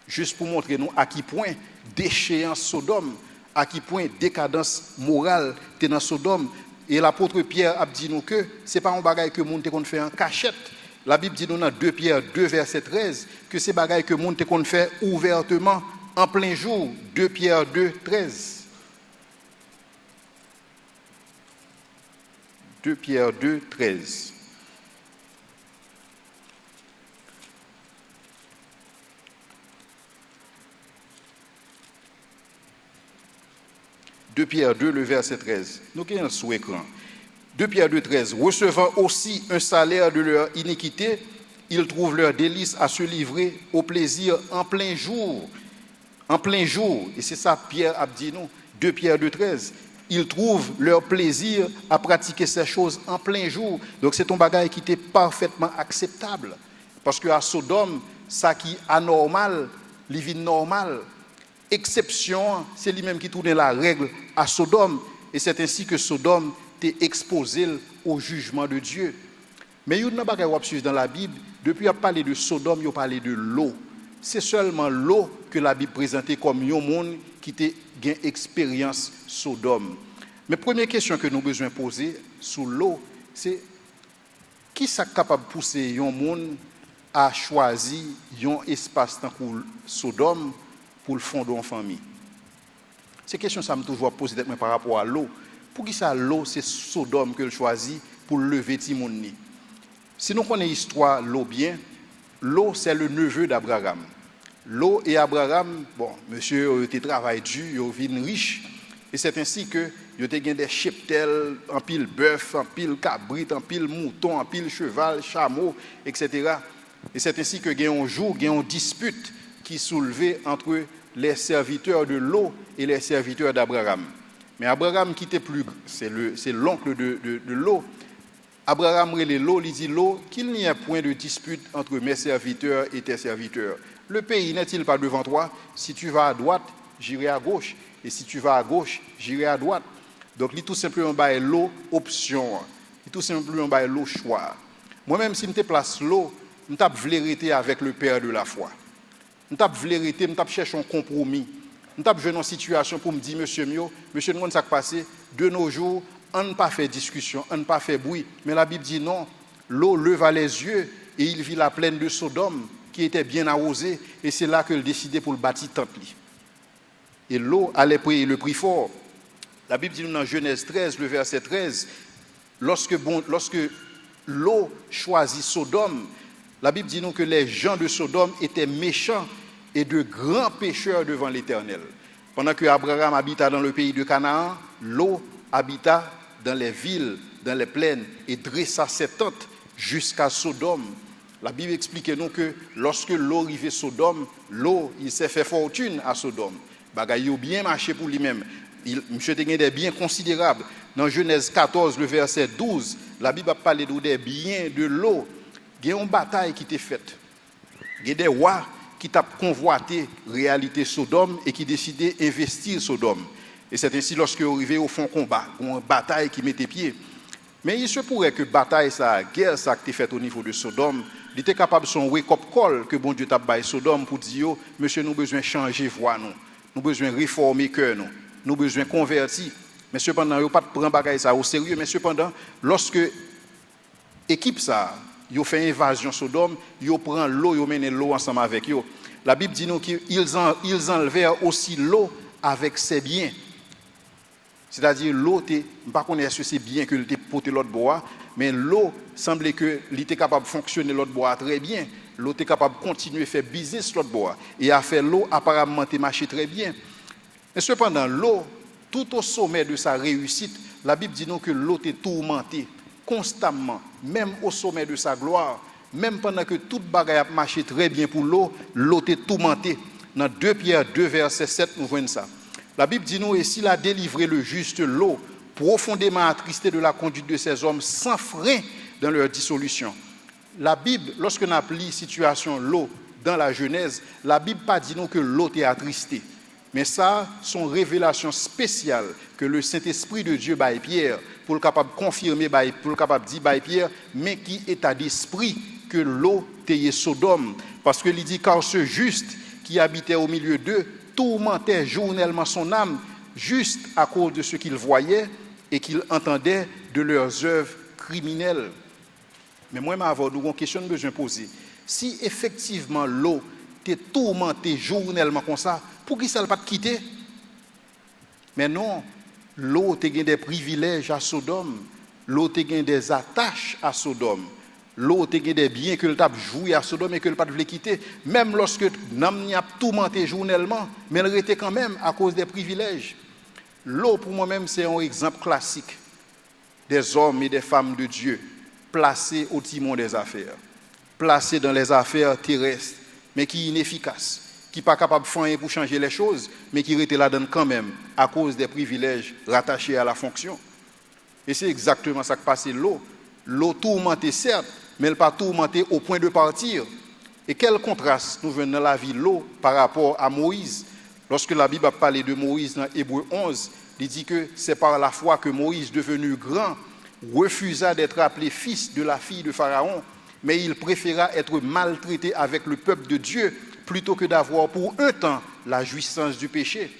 A: Juste pour montrer nous à qui point déchéance Sodome, à qui point décadence morale est dans Sodome. Et l'apôtre Pierre a dit nous que ce n'est pas un bagage que monde qu'on fait en cachette. La Bible dit nous dans 2 Pierre 2 verset 13 que c'est bagage que monde qu'on fait ouvertement en plein jour. 2 Pierre 2 13. 2 Pierre 2 13. De Pierre 2, le verset 13. Nous qui sommes sous écran. 2 Pierre 2, 13. Recevant aussi un salaire de leur iniquité, ils trouvent leur délice à se livrer au plaisir en plein jour. En plein jour. Et c'est ça Pierre a dit nous. 2 Pierre 2, 13. Ils trouvent leur plaisir à pratiquer ces choses en plein jour. Donc c'est un bagage qui était parfaitement acceptable. Parce qu'à Sodome, ça qui est anormal, les vies normales, exception, c'est lui-même qui tourne la règle à Sodome. Et c'est ainsi que Sodome est exposé au jugement de Dieu. Mais il y a une chose dans la Bible, depuis à parler de Sodome, il y a parlé de l'eau. C'est seulement l'eau que la Bible présentait comme un monde qui a une expérience Sodome. Mais première question que nous avons besoin de poser sur l'eau, c'est qui est capable de pousser un monde à choisir un espace tant que Sodome pour le fonder en famille. C'est une question que ça me toujours posé par rapport à l'eau. Pour qui ça l'eau c'est Sodome que le choisit pour lever Timoni. Si nous connaissons l'histoire l'eau bien, l'eau c'est le neveu d'Abraham. L'eau et Abraham, bon, monsieur était travail dur, il vient riche et c'est ainsi que il y a des cheptels, en pile bœuf, en pile cabrit, en pile mouton, en pile cheval, chameau, etc. Et c'est ainsi que il y a un jour, il y a une dispute qui soulevait entre les serviteurs de l'eau et les serviteurs d'Abraham. Mais Abraham qui était plus, c'est l'oncle de l'eau. Abraham relève l'eau, il dit l'eau qu'il n'y a point de dispute entre mes serviteurs et tes serviteurs. Le pays n'est-il pas devant toi? Si tu vas à droite, j'irai à gauche. Et si tu vas à gauche, j'irai à droite. Donc, il tout simplement by l'eau option. Il tout simplement by l'eau choix. Moi-même, si je me place l'eau, je voulais rester avec le Père de la foi. Je voulais rester, je cherche un compromis. Je suis dans une situation pour me dire, monsieur, nous avons passé de nos jours, on n'a pas fait discussion, on n'a pas fait bruit. Mais la Bible dit non, l'eau leva les yeux et il vit la plaine de Sodome. qui était bien arrosée, et c'est là qu'elle décidait pour le bâtir temple. Et l'eau allait payer le prix fort. La Bible dit dans Genèse 13, le verset 13, lorsque l'eau choisit Sodome, la Bible dit nous que les gens de Sodome étaient méchants et de grands pécheurs devant l'Éternel. Pendant que Abraham habita dans le pays de Canaan, l'eau habita dans les villes, dans les plaines, et dressa ses tentes jusqu'à Sodome. La Bible explique nous que lorsque l'eau arrivait à Sodome, l'eau, il s'est fait fortune à Sodome. Bagay a bien marché pour lui-même. Monsieur a des biens considérables. Dans Genèse 14, le verset 12, la Bible a parlé des biens de l'eau. Il y a une bataille qui était faite. Il y a des rois qui ont convoité la réalité Sodome et qui décidaient d'investir Sodome. Et c'est ainsi lorsque arrivé au fond combat, une bataille qui mettait pied. Mais il se pourrait que bataille, ça, guerre, ça qui était faite au niveau de Sodome, il était capable de son wake-up call que bon Dieu t'a baillé Sodome pour dire, monsieur, nous avons besoin de changer voie, nous avons besoin de réformer cœur, nous avons besoin de convertir. Mais cependant, il n'y a pas de prendre bagaille ça au sérieux. Mais cependant, lorsque l'équipe ça, ils fait invasion Sodome, ils prennent l'eau, ils mènent l'eau ensemble avec eux. La Bible dit nous qu'ils enlevèrent aussi l'eau avec ses biens. C'est-à-dire l'eau, je ne sais pas si c'est bien que l'eau porté l'autre bois, mais l'eau semblait que l'eau était capable de fonctionner l'autre bois très bien. L'eau était capable de continuer à faire business l'autre bois. Et à faire l'eau apparemment marcher très bien. Mais cependant, l'eau, tout au sommet de sa réussite, la Bible dit nous que l'eau est tourmentée constamment, même au sommet de sa gloire, même pendant que toute bagaille a marché très bien pour l'eau, l'eau est tourmentée. Dans 2 Pierre 2, verset 7, nous voyons ça. La Bible dit nous, et s'il a délivré le juste l'eau, profondément attristé de la conduite de ces hommes, sans frein dans leur dissolution. La Bible, lorsque nous appelons la situation l'eau dans la Genèse, la Bible pas dit nous que l'eau est attristée. Mais ça, c'est une révélation spéciale que le Saint-Esprit de Dieu baille Pierre pour le capable de confirmer, pour le capable de dire baille Pierre, mais qui est à d'esprit que l'eau est Sodome. Parce qu'il dit, car ce juste qui habitait au milieu d'eux tourmentait journellement son âme, juste à cause de ce qu'il voyait et qu'il entendait de leurs œuvres criminelles. Mais moi, je vais une question que je besoin poser. Si effectivement l'eau est tourmentée journellement comme ça, pour qui ça ne pas te quitter? Mais non, l'eau a des privilèges à Sodome, l'eau a des attaches à Sodome, l'eau a des biens que le tape joué à Sodome et que le pas voulait quitter. Même lorsque l'homme a tourmenté journellement, mais elle était quand même à cause des privilèges. L'eau, pour moi-même, c'est un exemple classique des hommes et des femmes de Dieu placés au timon des affaires, placés dans les affaires terrestres, mais qui sont inefficaces, qui ne sont pas capables de faire rien pour changer les choses, mais qui étaient là-dedans quand même à cause des privilèges rattachés à la fonction. Et c'est exactement ça que passe l'eau. L'eau tourmentée, certes, mais elle n'est pas tourmentée au point de partir. Et quel contraste nous venons dans la vie de l'eau par rapport à Moïse. Lorsque la Bible a parlé de Moïse dans Hébreux 11, il dit que c'est par la foi que Moïse, devenu grand, refusa d'être appelé fils de la fille de Pharaon, mais il préféra être maltraité avec le peuple de Dieu plutôt que d'avoir pour un temps la jouissance du péché.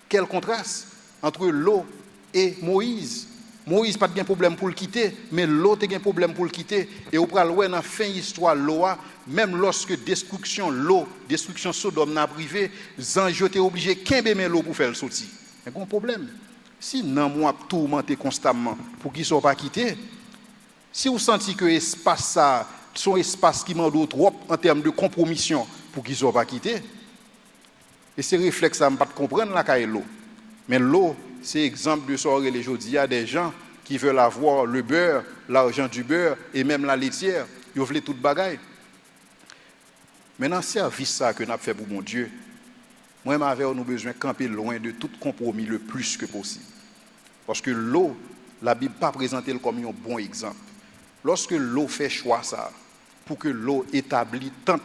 A: Quel contraste entre l'eau et Moïse. Moïse n'a pas de problème pour le quitter, mais l'eau a un problème pour le quitter. Et au praloué, dans la fin de l'histoire, l'eau, même lorsque destruction Sodome n'a privé, Zange était obligé de quimber l'eau pour faire le sortir. Il y a un problème. Si non, moi, tourmenté constamment pour qu'ils ne soient pas quittés, si vous sentez que l'espace, ça, son espace qui m'a trop en termes de compromission pour qu'ils ne soient pas quittés, et ces réflexes, ça ne pas comprendre la caille l'eau. Mais l'eau, c'est exemple de soirée les jours. Il y a des gens qui veulent avoir le beurre, l'argent du beurre et même la laitière. Ils veulent toute bagaille. Maintenant, service ça que nous avons fait pour mon Dieu, moi, nous besoin de camper loin de tout compromis le plus que possible. Parce que l'eau, la Bible n'a pas présenté comme un bon exemple. Lorsque l'eau fait choix ça, pour que l'eau établit tant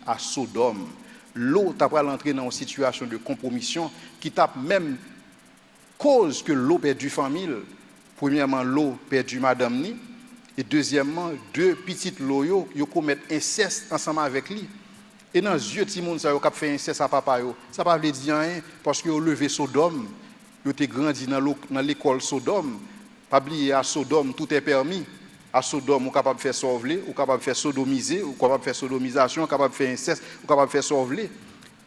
A: à Sodome, l'eau t'a pas l'entrée dans une situation de compromission qui t'a même cause que l'eau perdu famille. Premièrement, l'eau perdu madame ni, et deuxièmement, 2 petites lots yo commettent inceste ensemble avec lui. Et dans les yeux de Timon, ça a fait inceste à papa yo. Ça pas veut dire rien parce que yo levé Sodome, yo t'es grandi dans l'école Sodome. Pas oublier à Sodome tout est permis. À Sodome, ou capable de faire sauver, ou capable de faire sodomiser, ou capable de faire sodomisation, ou capable de faire inceste, ou capable de faire sauver.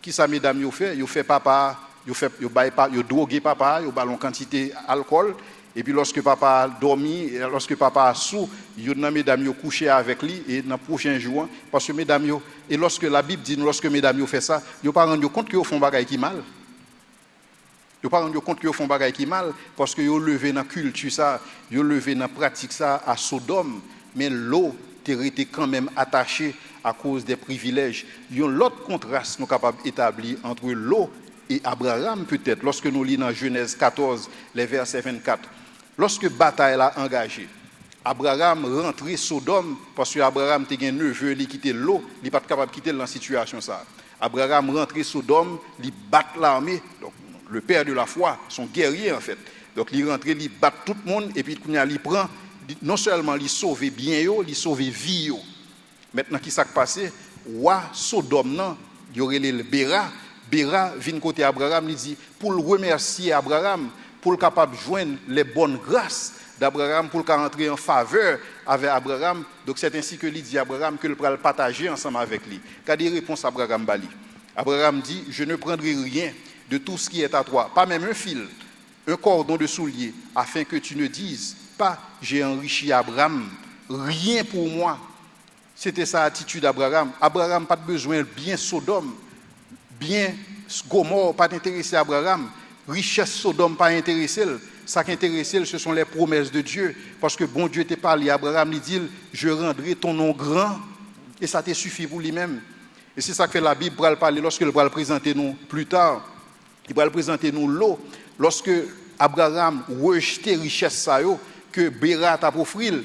A: Qui ça, mesdames, yo fait papa, yo drogué papa, yo ballon quantité d'alcool. Et puis lorsque papa a dormi, lorsque papa a sous, yo nan mesdames yo couché avec lui et dans prochain jour parce que mesdames yo et lorsque la Bible dit lorsque mesdames yo fait ça, yo pas rendre compte que yo font bagaille qui mal. Yo pas rendre compte que yo font bagaille qui mal parce que yo levé dans culture ça, yo levé dans pratique ça à Sodome, mais l'eau était quand même attachée à cause des privilèges. Yon l'autre contraste nous capable établir entre l'eau et Abraham peut-être lorsque nous lisons dans Genèse 14 les versets 24. Lorsque bataille a engagé, Abraham rentré Sodome parce que Abraham était un neveu, il quitté l'eau, il pas capable de quitter dans situation ça. Abraham rentré Sodome, il bat l'armée, donc le père de la foi, son guerrier en fait. Donc il rentré, il bat tout le monde et puis il prend non seulement il sauver bien yo, il sauver vie yo. Maintenant qui s'est passé, roi Sodome nan, il y aurait le Béra vient côté Abraham, il dit pour le remercier Abraham pour le capable joindre les bonnes grâces d'Abraham pour le rentrer en faveur avec Abraham. Donc c'est ainsi que il dit Abraham que le pral partager ensemble avec lui. Qu'a des réponses Abraham bali. Abraham dit je ne prendrai rien de tout ce qui est à toi, pas même un fil, un cordon de soulier, afin que tu ne dises pas j'ai enrichi Abraham, rien pour moi. C'était sa attitude d'Abraham. Abraham pas de besoin bien Sodome, bien Gomorrhe pas intéressé Abraham. Richesse Sodome pas intéressé. Ça qui intéresse, ce sont les promesses de Dieu. Parce que bon Dieu t'a parlé à Abraham, il dit, je rendrai ton nom grand. Et ça te suffit pour lui-même. Et c'est ça que la Bible va parler lorsque elle va le présenter nous plus tard. Il va le présenter nous l'eau. Lorsque Abraham rejetait richesse ça que Béra t'a offert,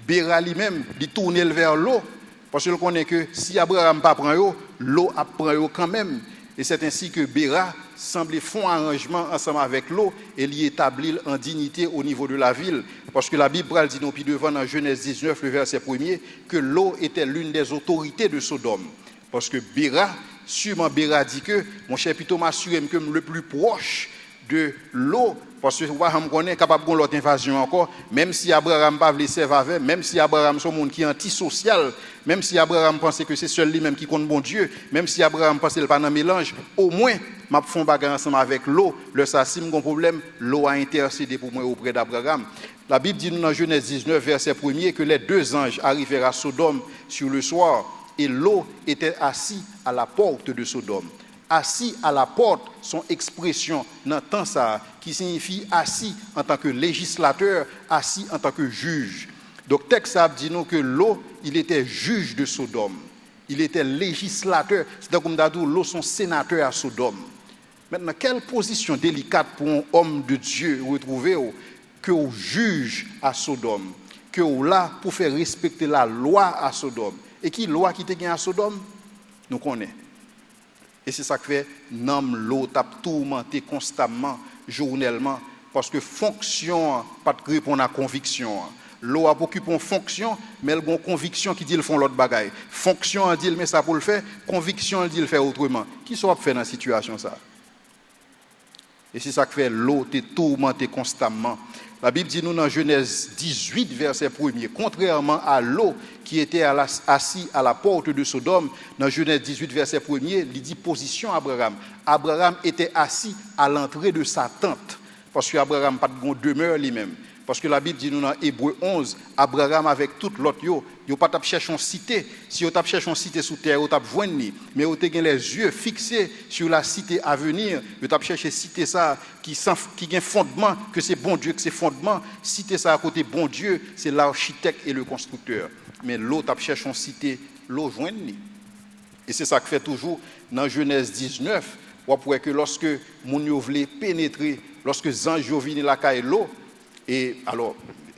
A: Béra lui-même, il tourne vers l'eau. Parce qu'il connaît que si Abraham pas prend l'eau prend quand même. Et c'est ainsi que Béra semblait faire un arrangement ensemble avec l'eau et l'y établir en dignité au niveau de la ville. Parce que la Bible dit nous puis devant dans Genèse 19, le verset 1er, que l'eau était l'une des autorités de Sodome. Parce que Béra, sûrement Béra dit que, mon cher Pito m'assure que le plus proche de l'eau, parce que Abraham connaît capable de l'autre invasion encore, même si Abraham pas voulu servir avec, même si Abraham est un monde qui est antisocial, même si Abraham pensait que c'est seul lui-même qui compte bon Dieu, même si Abraham pensait qu'il pas dans mélange, au moins m'a font bagarre ensemble avec l'eau, le ça si mon problème, l'eau a intercédé pour moi auprès d'Abraham. La Bible dit dans Genèse 19 verset 1er que les deux anges arrivèrent à Sodome sur le soir et l'eau était assise à la porte de Sodome. Assis à la porte, son expression dans temps ça, qui signifie assis en tant que législateur, assis en tant que juge. Donc, texte ça dit nous que l'eau, il était juge de Sodome. Il était législateur. C'est comme d'abord l'eau, son sénateur à Sodome. Maintenant, quelle position délicate pour un homme de Dieu retrouver que au juge à Sodome, que au là pour faire respecter la loi à Sodome. Et qui loi qui te gagne à Sodome? Nous connaissons. Et c'est ça que fait nomme l'eau tape tourmenté constamment, journellement, parce que fonction pas de répondre à conviction. L'eau a occupé une fonction, mais elle a une conviction qui dit le font l'autre bagaille. Fonction elle dit mais ça pour le faire, conviction elle dit le faire autrement. Qui soit faire dans la situation ça? Et c'est ça que fait l'eau t'est tourmenté constamment. La Bible dit nous dans Genèse 18 verset 1er, contrairement à l'eau qui était assis à la porte de Sodome, dans Genèse 18 verset 1er, il dit position Abraham. Abraham était assis à l'entrée de sa tente parce que Abraham pas de demeure lui-même. Parce que la Bible dit nous dans Hébreux 11, Abraham avec toute l'autre yo pas t'a chercher une cité. Si on t'a cherché une cité sous terre, on t'a joindre mais on t'a les yeux fixés sur la cité à venir, on t'a cherché cité ça qui a fondement, que c'est bon Dieu que c'est fondement, cité ça à côté bon Dieu, c'est l'architecte et le constructeur. Mais l'autre t'a cherché une cité, l'eau joindre. Et c'est ça que fait toujours dans Genèse 19, on voit que lorsque mon yo voulait pénétrer, lorsque Zange viennent la caille l'eau. Et alors,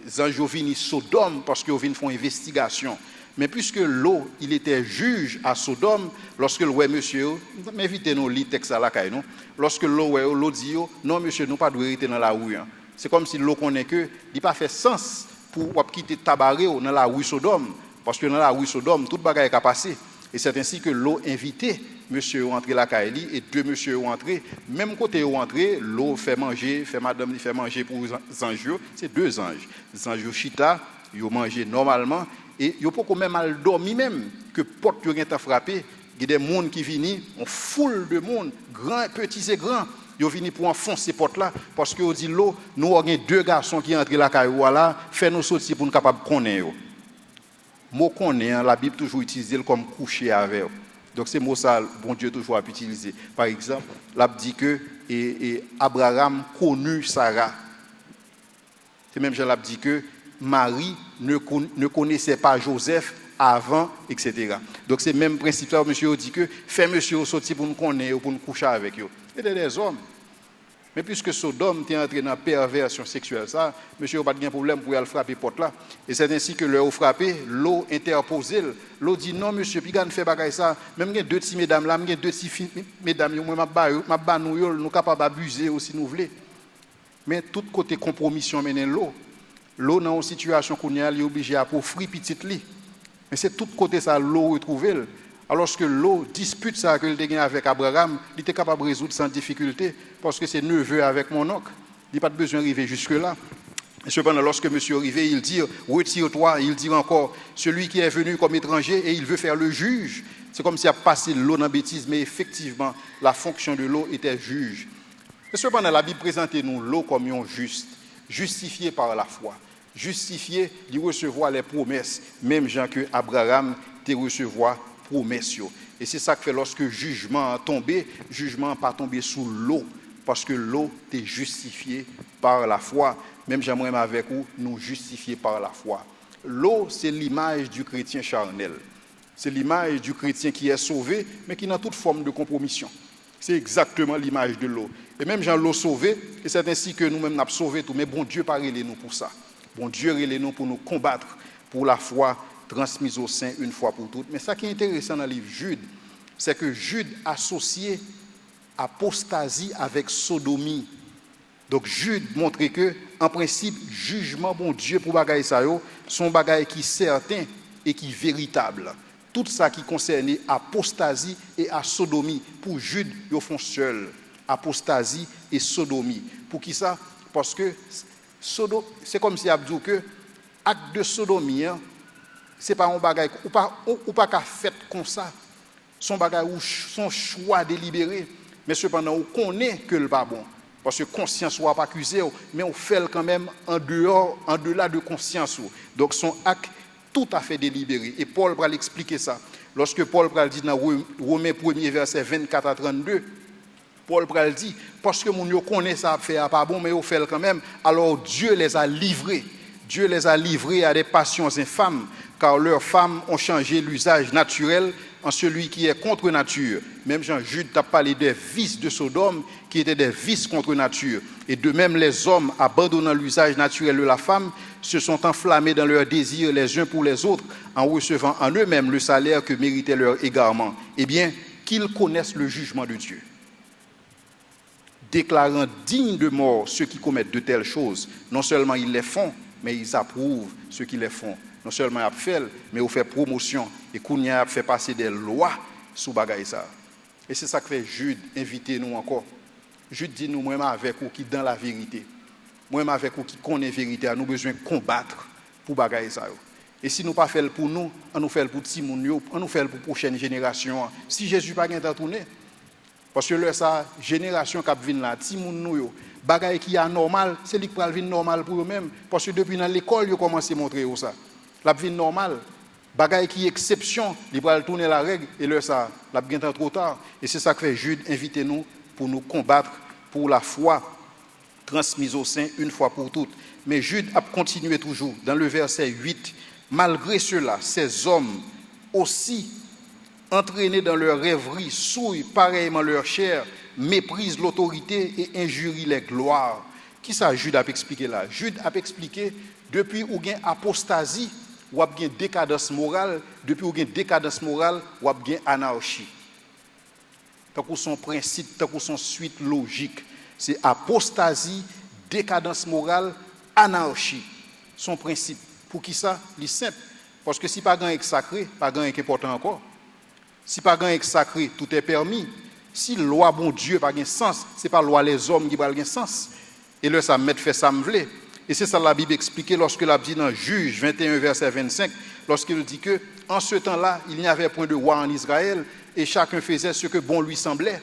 A: Zange vini Sodome parce qu'ils viennent faire une investigation. Mais puisque l'eau, il était juge à Sodome, lorsque le ouais monsieur, m'invitez nous lire texte à la caille non. Lorsque l'eau dit non monsieur, nous pas doit rester dans la rue. Hein. C'est comme si l'eau connaît que il pas fait sens pour quitter tabaré dans la rue Sodome parce que dans la rue Sodome toute bagaille a passé. Et c'est ainsi que l'eau invité monsieur rentré la caille et deux monsieur rentré même côté rentré l'eau fait manger fait madame fait manger pour Zange c'est deux anges Zange Chita yo manger normalement et yo pas même mal dormi même que porte yo gen frappé, il y a des monde qui viennent, on foule de monde, grands, petits et grands. Ils viennent pour enfoncer porte là parce que on dit l'eau, nous avons deux garçons qui entrent la caille voilà, fait nous sortir pour nous capable connaître. Mot connaît, la Bible toujours utilise comme coucher avec. Donc c'est mot ça bon Dieu toujours a utilisé. Par exemple, la dit que Abraham connut Sarah. C'est même Jean l'a dit que Marie ne connaissait pas Joseph avant, etc. Donc c'est le même principe là, monsieur dit que fait monsieur sortir pour nous connaître, pour nous coucher avec eux. Et des hommes. Mais puisque Sodome est entré dans la perversion sexuelle, ça, monsieur n'a pas de problème pour aller frapper porte là. Et c'est ainsi que l'eau frappé, l'eau interposée. L'eau dit non, monsieur, puis ne fait pas ça. Même il y a deux petits mesdames là, il y a deux petits mesdames, moi, nous capables d'abuser aussi, nous voulons. Mais tout côté compromission mène l'eau. L'eau dans une situation qu'on est obligé à offrir petite lit. Mais c'est tout côté ça l'eau retrouvé. Alors que l'eau dispute ça que le avec Abraham, il était capable de résoudre sans difficulté parce que c'est neveu avec mon oncle. Il n'y a pas besoin d'arriver jusque-là. Et cependant, lorsque monsieur est arrivé, il dit retire-toi. Il dit encore celui qui est venu comme étranger et il veut faire le juge. C'est comme s'il a passé l'eau dans la bêtise, mais effectivement, la fonction de l'eau était juge. Et cependant, la Bible présente nous l'eau comme un juste, justifié par la foi. Justifié de recevoir les promesses, même gens que Abraham te recevoir promesses. Et c'est ça que fait lorsque jugement a tombé, jugement n'a pas tombé sous l'eau, parce que l'eau est justifiée par la foi. Même j'aimerais avec vous, nous justifier par la foi. L'eau, c'est l'image du chrétien charnel. C'est l'image du chrétien qui est sauvé, mais qui n'a toute forme de compromission. C'est exactement l'image de l'eau. Et même Jean l'eau sauvée, et c'est ainsi que nous-mêmes nous avons sauvé tout. Mais bon Dieu parle nous pour ça. Bon Dieu relève nous pour nous combattre pour la foi transmise au sein une fois pour toutes. Mais ça qui est intéressant dans le livre Jude, c'est que Jude associait apostasie avec sodomie. Donc Jude montrait que, en principe, jugement bon Dieu pour bagaille ça yo, son bagaille qui est certain et qui est véritable. Tout ça qui concernait apostasie et à sodomie, pour Jude, ils font seul. Apostasie et sodomie. Pour qui ça? Parce que c'est comme si Abdou que acte de sodomie, c'est pas un bagage ou pas qu'à fait comme ça. Son bagage ou son choix délibéré, mais cependant on connaît que le pas bon. Parce que conscience soit pas accusé, mais on fait quand même en delà de conscience. Donc son acte tout à fait délibéré. Et Paul va l'expliquer ça. Lorsque Paul va dire dans Romains 1er verset 24 à 32, Paul va dire parce que mon yo connaît ça fait pas bon mais on fait quand même, alors Dieu les a livrés. Dieu les a livrés à des passions infâmes car leurs femmes ont changé l'usage naturel en celui qui est contre nature. Même Jean-Jude t'a parlé des vices de Sodome qui étaient des vices contre nature. Et de même les hommes abandonnant l'usage naturel de la femme se sont enflammés dans leurs désirs les uns pour les autres en recevant en eux-mêmes le salaire que méritait leur égarement. Eh bien, qu'ils connaissent le jugement de Dieu. Déclarant dignes de mort ceux qui commettent de telles choses. Non seulement ils les font, mais ils approuvent ceux qui les font. Non seulement ils fait, mais ils font promotion. Et qu'on a fait passer des lois sous bagaille ça. Et c'est ça que fait Jude, inviter nous encore. Jude dit nous, moi avec vous qui dans la vérité. Moi avec vous qui connaît la vérité, nous besoin de combattre pour bagaille ça. Et si nous pas fait pour nous, on nous fait pour petit monde, on nous fait pour prochaine génération. Si Jésus pas gain tourner. Parce que là ça génération qui vient là, petit monde nous bagaille qui est anormal, c'est lui qui va venir normal pour eux-mêmes parce que depuis dans l'école, ils commencé à montrer ça. La vie normale, bagaille qui est exception, il va tourner la règle et là ça, la bien trop tard et c'est ça que fait Jude inviter nous pour nous combattre pour la foi transmise au sein une fois pour toutes. Mais Jude a continué toujours dans le verset 8, malgré cela, ces hommes aussi entraînés dans leur rêverie, souillent pareillement leur chair, méprisent l'autorité et injurient les gloires. Qui ça Jude a expliqué là? Jude a expliqué depuis où il y a apostasie, ou il y a décadence morale, depuis où il y a décadence morale, ou il y a anarchie. Tant que son principe, tant que son suite logique, c'est apostasie, décadence morale, anarchie. Son principe. Pour qui ça? Il est simple. Parce que si pas grand sacré, pas grand est important encore. Si pas grand sacré, tout est permis. Si loi bon Dieu pas de sens, c'est pas loi les hommes qui pas de sens. Et là ça met fait ça me vle. Et c'est ça la Bible explique lorsque la Bible dit dans Juge 21, verset 25, lorsqu'il dit que en ce temps-là, il n'y avait point de roi en Israël et chacun faisait ce que bon lui semblait.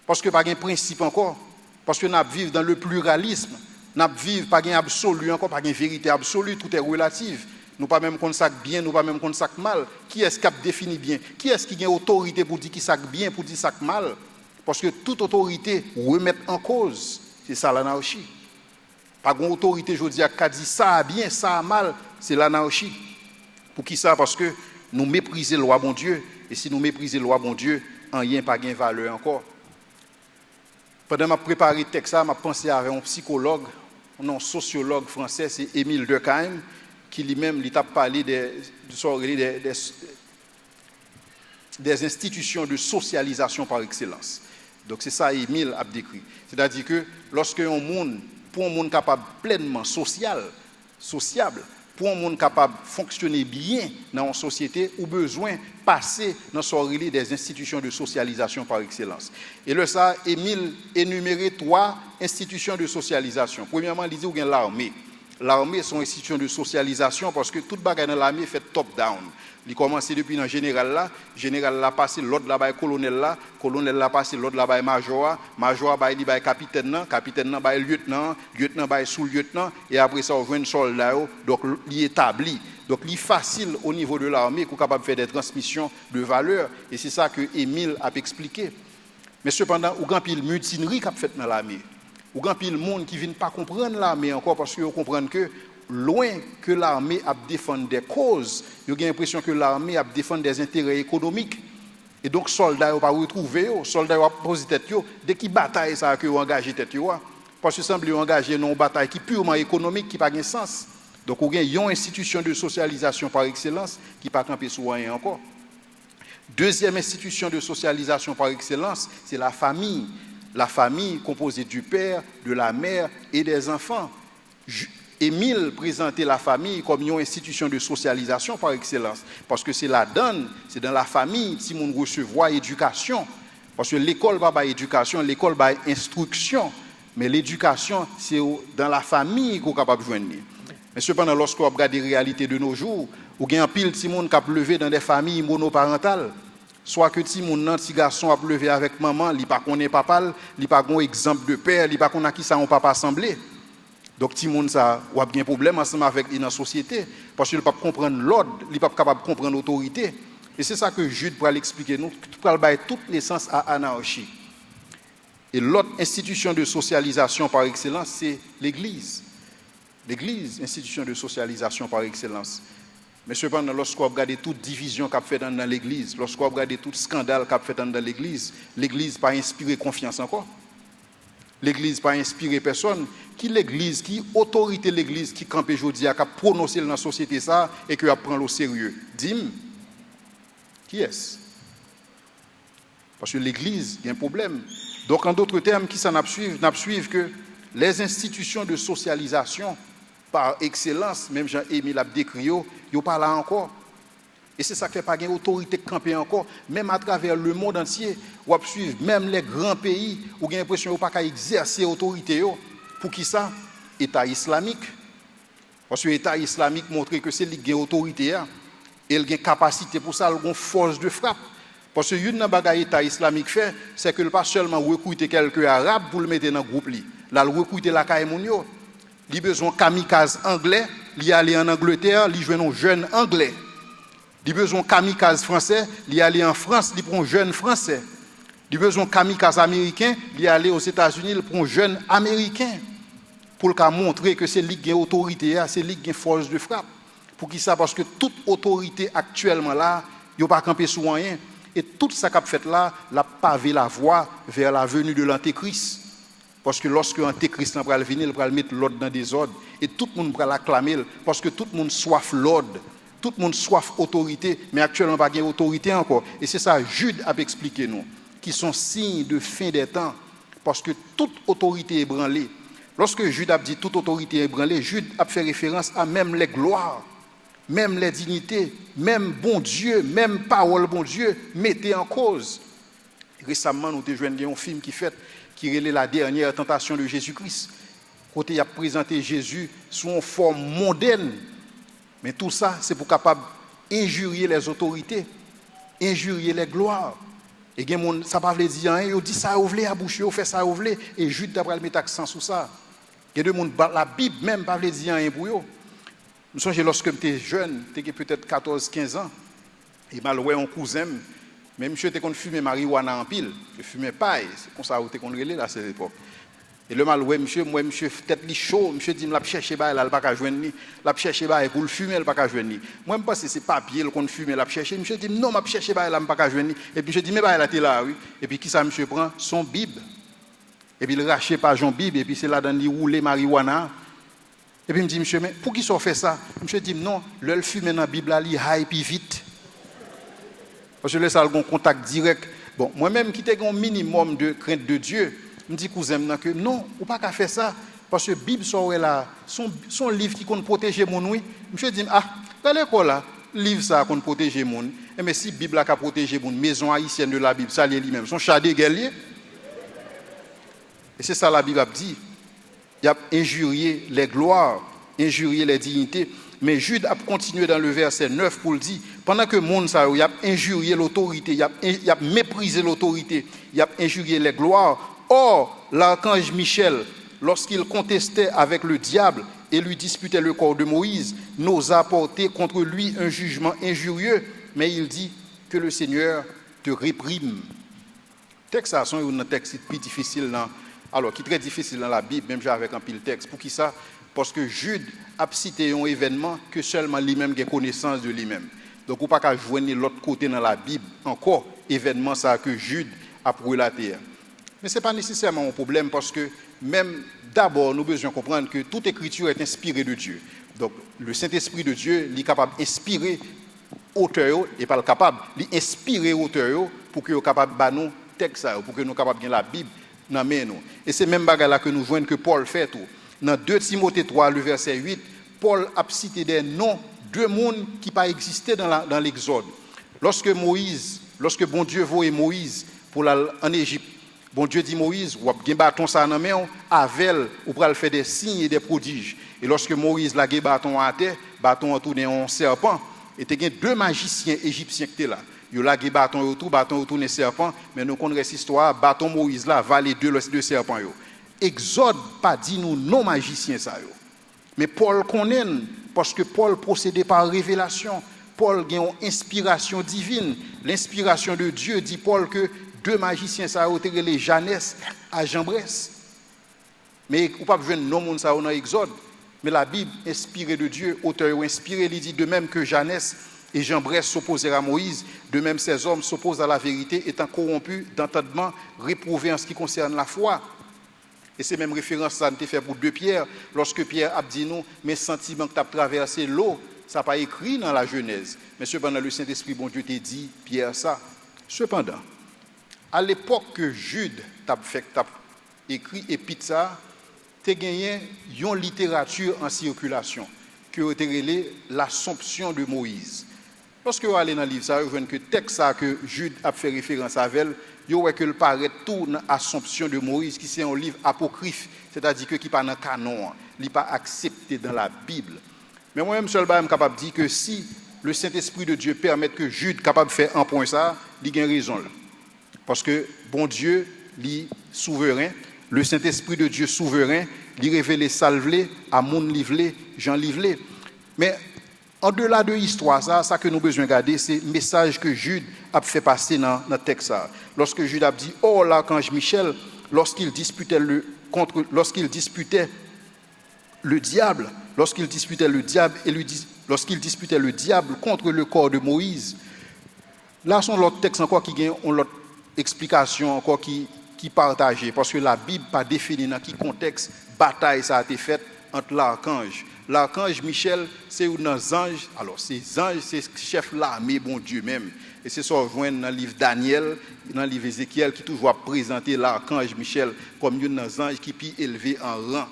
A: Parce que pas de principe encore. Parce que nous vivons dans le pluralisme. Nous vivons pas de absolu encore, pas de vérité absolue, tout est relatif. Nous pas même qu'on sac bien, nous pas même qu'on sac mal. Qui est-ce qui a défini bien? Qui est-ce qui a autorité pour dire qui sac bien, pour dire sac mal? Parce que toute autorité remet en cause. C'est ça l'anarchie. Pas d'une autorité, je dis, qui dit ça a bien, ça a mal, c'est l'anarchie. Pour qui ça? Parce que nous méprisons la loi bon Dieu. Et si nous méprisons la loi bon Dieu, rien pas gain valeur encore. Pendant que je préparais le texte, je pensé à un psychologue, un sociologue français, c'est Émile Durkheim, qui lui-même a parlé des institutions de socialisation par excellence. Donc c'est ça Émile a décrit. C'est-à-dire que lorsque un monde, pour un monde capable pleinement sociable, pour un monde capable de fonctionner bien dans une société, ou besoin de passer dans des institutions de socialisation par excellence. Et là, ça, Émile énuméré 3 institutions de socialisation. Premièrement, il dit qu'il y a l'armée. L'armée, c'est une institution de socialisation parce que toute bagarre dans l'armée fait top-down. Il commence depuis le général là passé l'autre là-bas colonel là passé l'autre là-bas major bah il capitaine là bah lieutenant bah sous-lieutenant et après ça on voit un soldat donc il établi. Donc il est facile au niveau de l'armée qu'on capable de faire des transmissions de valeurs et c'est ça que Émile a expliqué. Mais cependant, il y a pile mutinerie qu'a fait dans l'armée. Il y a pile monde qui viennent pas comprendre l'armée encore parce qu'ils comprennent que loin que l'armée a défendre des causes, il y a l'impression que l'armée a défendre des intérêts économiques. Et donc, les soldats ne pas retrouver, les soldats ont posé tête, dès qu'ils bataillent, ça a engagé tête. Parce que semble engager dans une bataille qui est purement économique, qui n'a pas de sens. Donc, il y a une institution de socialisation par excellence qui n'a pas campé sur rien encore. Deuxième institution de socialisation par excellence, c'est la famille. La famille composée du père, de la mère et des enfants. Émile présentait la famille comme une institution de socialisation par excellence. Parce que c'est la donne, c'est dans la famille si on recevoir éducation. Parce que l'école va pas éducation, l'école va instruction. Mais l'éducation, c'est dans la famille qu'on est capable de joindre. Mais cependant, lorsqu'on regarde les réalités de nos jours, où il y a un pile de monde qui a levé dans des familles monoparentales, soit que si mon petit garçon a levé avec maman, il pas connaît papa, il pas un exemple de père, il pas connaît qui ça on papa semblé. Donc ti monde ça a bien problème ensemble avec dans la société parce qu'il pas comprendre l'ordre, il pas capable de comprendre l'autorité. Et c'est ça que Jude pour l'expliquer nous, pour bailler toute l'essence à anarchie. Et l'autre institution de socialisation par excellence, c'est l'église. L'église, institution de socialisation par excellence. Mais cependant, lorsqu'on regarde toute division qu'a fait dans l'église, lorsqu'on regarde tout scandale qu'a fait dans l'église pas inspiré confiance encore. L'église pas inspiré personne. Qui l'église, qui autorité l'église qui campe aujourd'hui a prononcé dans la société ça et qui prend au sérieux. Dis-moi, qui est-ce? Parce que l'église, il y a un problème. Donc en d'autres termes, qui ça n'a suivre que les institutions de socialisation par excellence, même Jean-Émile a décrit, ils sont pas là encore. Et c'est ça qui fait pas une autorité campée encore, même à travers le monde entier, ou suivre même les grands pays, où il y a l'impression qu'ils n'ont pas exercer l'autorité. Pour qui ça? État islamique. Parce que l'État islamique montre que c'est lui qui a l'autorité, et il a une capacité pour ça, il a une force de frappe. Parce que une bagaille l'État islamique fait, c'est que pas seulement recruter quelques arabes pour le mettre dans le groupe, là, il recruter la Kaimounio. Il a besoin de kamikaze anglais, il aller en Angleterre, il joue un jeune anglais. Il a besoin de kamikaze français, il aller en France, il prend un jeune français. Il a besoin de kamikaze américain, il aller aux États-Unis, il prend un jeune américain. Pour le montrer que c'est lui qui a autorité, c'est lui qui a force de frappe. Pour qui ça? Parce que toute autorité actuellement là, il n'y a pas campé sur rien. Et tout ça qu'a fait là, l'a pavé la voie vers la venue de l'Antéchrist. Parce que lorsque l'Antéchrist va venir, il va mettre l'ordre dans des ordres. Et tout le monde va l'acclamer. Parce que tout le monde soif l'ordre. Tout le monde soif autorité. Mais actuellement, il n'y a pas d'autorité encore. Et c'est ça, Jude a expliqué nous. Qui sont signes de fin des temps. Parce que toute autorité est ébranlée. Lorsque Jude a dit toute autorité est ébranlée, Jude a fait référence à même les gloires, même les dignités, même bon Dieu, même parole bon Dieu, mettez en cause. Récemment, nous avons joué un film qui relève la dernière tentation de Jésus-Christ. Côté il a présenté Jésus sous une forme mondaine. Mais tout ça, c'est pour capable injurier les autorités, injurier les gloires. Et ça ne veut pas dire rien, il dit ça, vous voulez, à bouche, vous fait ça, vous voulez. Et Jude d'après le mettre accent sur ça. Et la Bible même ne veut pas dire rien pour eux. Je me souviens lorsque j'étais jeune, j'étais peut-être 14-15 ans, et mal ouais un cousin, même monsieur était qu'on fumait marijuana en pile, je fumais paille, c'est comme ça où était qu'on relait là à cette époque. Et le mal ouais monsieur, moi monsieur tête li chaud, monsieur dit me chercher bail là, il pas ka joindre ni, la chercher bail pour le fumer, il pas ka joindre ni. Moi me pense c'est papier qu'on fumer la chercher, monsieur dit non, m'a chercher bail là, il pas ka joindre ni. Et puis je dis mais bail là t'es là oui. Et puis qui ça monsieur prend son Bible. Et puis il rache pas Jean Bible et puis c'est là dans il rouler marijuana. Et puis il me dit monsieur mais pour qui ça fait ça? Monsieur dit non, le fumer dans la Bible là, il high puis vite. Parce que là, ça a un contact direct. Bon, moi-même, qui ai un minimum de crainte de Dieu, je me dis, cousin, que non, ou pas qu'à faire ça. Parce que la Bible, son livre qui compte protéger mon oui. Je me dis, dans l'école, là, livre ça compte protéger mon. Mais si la Bible a protégé mon maison haïtienne de la Bible, ça l'est lui-même. Son chat de guerrier. Et c'est ça la Bible a dit. Il a injurié les gloires, injurié les dignités. Mais Jude a continué dans le verset 9 pour le dire, pendant que le monde a injurié l'autorité, il a méprisé l'autorité, il a injurié les gloires. Or, l'archange Michel, lorsqu'il contestait avec le diable et lui disputait le corps de Moïse, n'osa porter contre lui un jugement injurieux, mais il dit que le Seigneur te réprime. Texte ça, c'est un texte plus difficile, alors qui est très difficile dans la Bible, même avec un pile texte. Pour qui ça? Parce que Jude a cité un événement que seulement lui-même a connaissance de lui-même. Donc, on ne peut pas joindre l'autre côté dans la Bible, encore événement ça que Jude a relaté. Mais ce n'est pas nécessairement un problème parce que même d'abord, nous avons besoin de comprendre que toute écriture est inspirée de Dieu. Donc, le Saint-Esprit de Dieu il est capable d'inspirer auteur et pas capable d'inspirer auteur pour que nous capable de nous texte pour que nous capable de la Bible dans nous. Et c'est même bagarre là que nous voyons que Paul fait tout. Dans 2 Timothée 3, le verset 8, Paul a cité des noms de monde qui n'ont pas existé dans l'Exode. Lorsque bon Dieu voit Moïse pour en Égypte, bon Dieu dit Moïse, ou a bâton ça dans main avec ou pour faire des signes et des prodiges. Et lorsque Moïse l'a bâton à terre, bâton a tourné en serpent, et il y a 2 magiciens égyptiens qui étaient là. Il y a bâton autour serpent, mais nous connaissons cette histoire, bâton Moïse là, va les deux serpents. Exode pas dit nous non magiciens ça yo. Mais Paul connaît parce que Paul procédait par révélation. Paul a une inspiration divine. L'inspiration de Dieu dit Paul que 2 magiciens ça ont été les Janès à Jambres. Mais ou pas besoin non monde ça dans Exode, mais la Bible inspirée de Dieu, auteur inspiré, il dit de même que Janès et Jambres s'opposèrent à Moïse, de même ces hommes s'opposent à la vérité étant corrompus d'entendement, réprouvés en ce qui concerne la foi. Et c'est même référence ça a fait pour 2 Pierre, lorsque Pierre a dit nous, mes sentiments que tu as traversé l'eau, ça n'a pas écrit dans la Genèse. Mais cependant, le Saint-Esprit, bon Dieu, t'a dit, Pierre, ça. Cependant, à l'époque que Jude t'a écrit épître ça, tu as gagné une littérature en circulation, qui a été l'Assomption de Moïse. Lorsque vous allez dans le livre, ça, vous voyez que le texte que Jude a fait référence à elle, vous voyez que le paraît tout dans l'Assomption de Moïse, qui c'est un livre apocryphe, c'est-à-dire que qui n'est pas dans le canon, il n'est pas accepté dans la Bible. Mais moi-même, seul, je suis capable de dire que si le Saint-Esprit de Dieu permet que Jude soit capable de faire un point ça, il a raison. Parce que bon Dieu, il est souverain, le Saint-Esprit de Dieu souverain, il révèle salvelé, à mon livré, Jean livré. Mais en-delà de l'histoire, ça que nous avons besoin de garder, c'est le message que Jude a fait passer dans le texte. Lorsque Jude a dit, oh l'archange Michel, lorsqu'il disputait le diable contre le corps de Moïse, là sont l'autre texte encore qui ont l'autre explication encore qui partagée, parce que la Bible pas définit dans quel contexte bataille ça a été faite entre l'archange. L'archange Michel, c'est un ange. Alors, ces anges, c'est chef l'armée, bon Dieu même. Et c'est ça, on voit dans le livre Daniel, dans le livre Ézéchiel, qui toujours présenter l'archange Michel comme un ange qui est plus élevé en rang.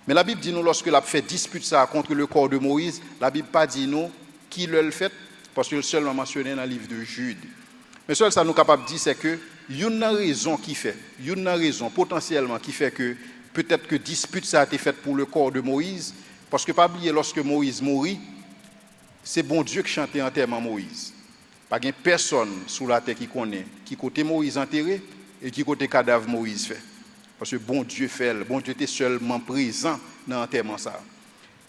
A: Mais la Bible dit nous, lorsque la fait dispute ça contre le corps de Moïse, la Bible pas dit nous qui le fait, parce que seulement mentionné dans le livre de Jude. Mais ça nous capable de dire, c'est que il y a une raison potentiellement qui fait que peut-être que dispute ça a été faite pour le corps de Moïse, parce que pas oublier, lorsque Moïse mourit, c'est bon Dieu qui chantait enterrement Moïse. Pas de personne sous la terre qui connaît qui côté Moïse enterré et qui côté cadavre Moïse fait. Parce que bon Dieu fait, bon Dieu était seulement présent dans l'enterrement ça.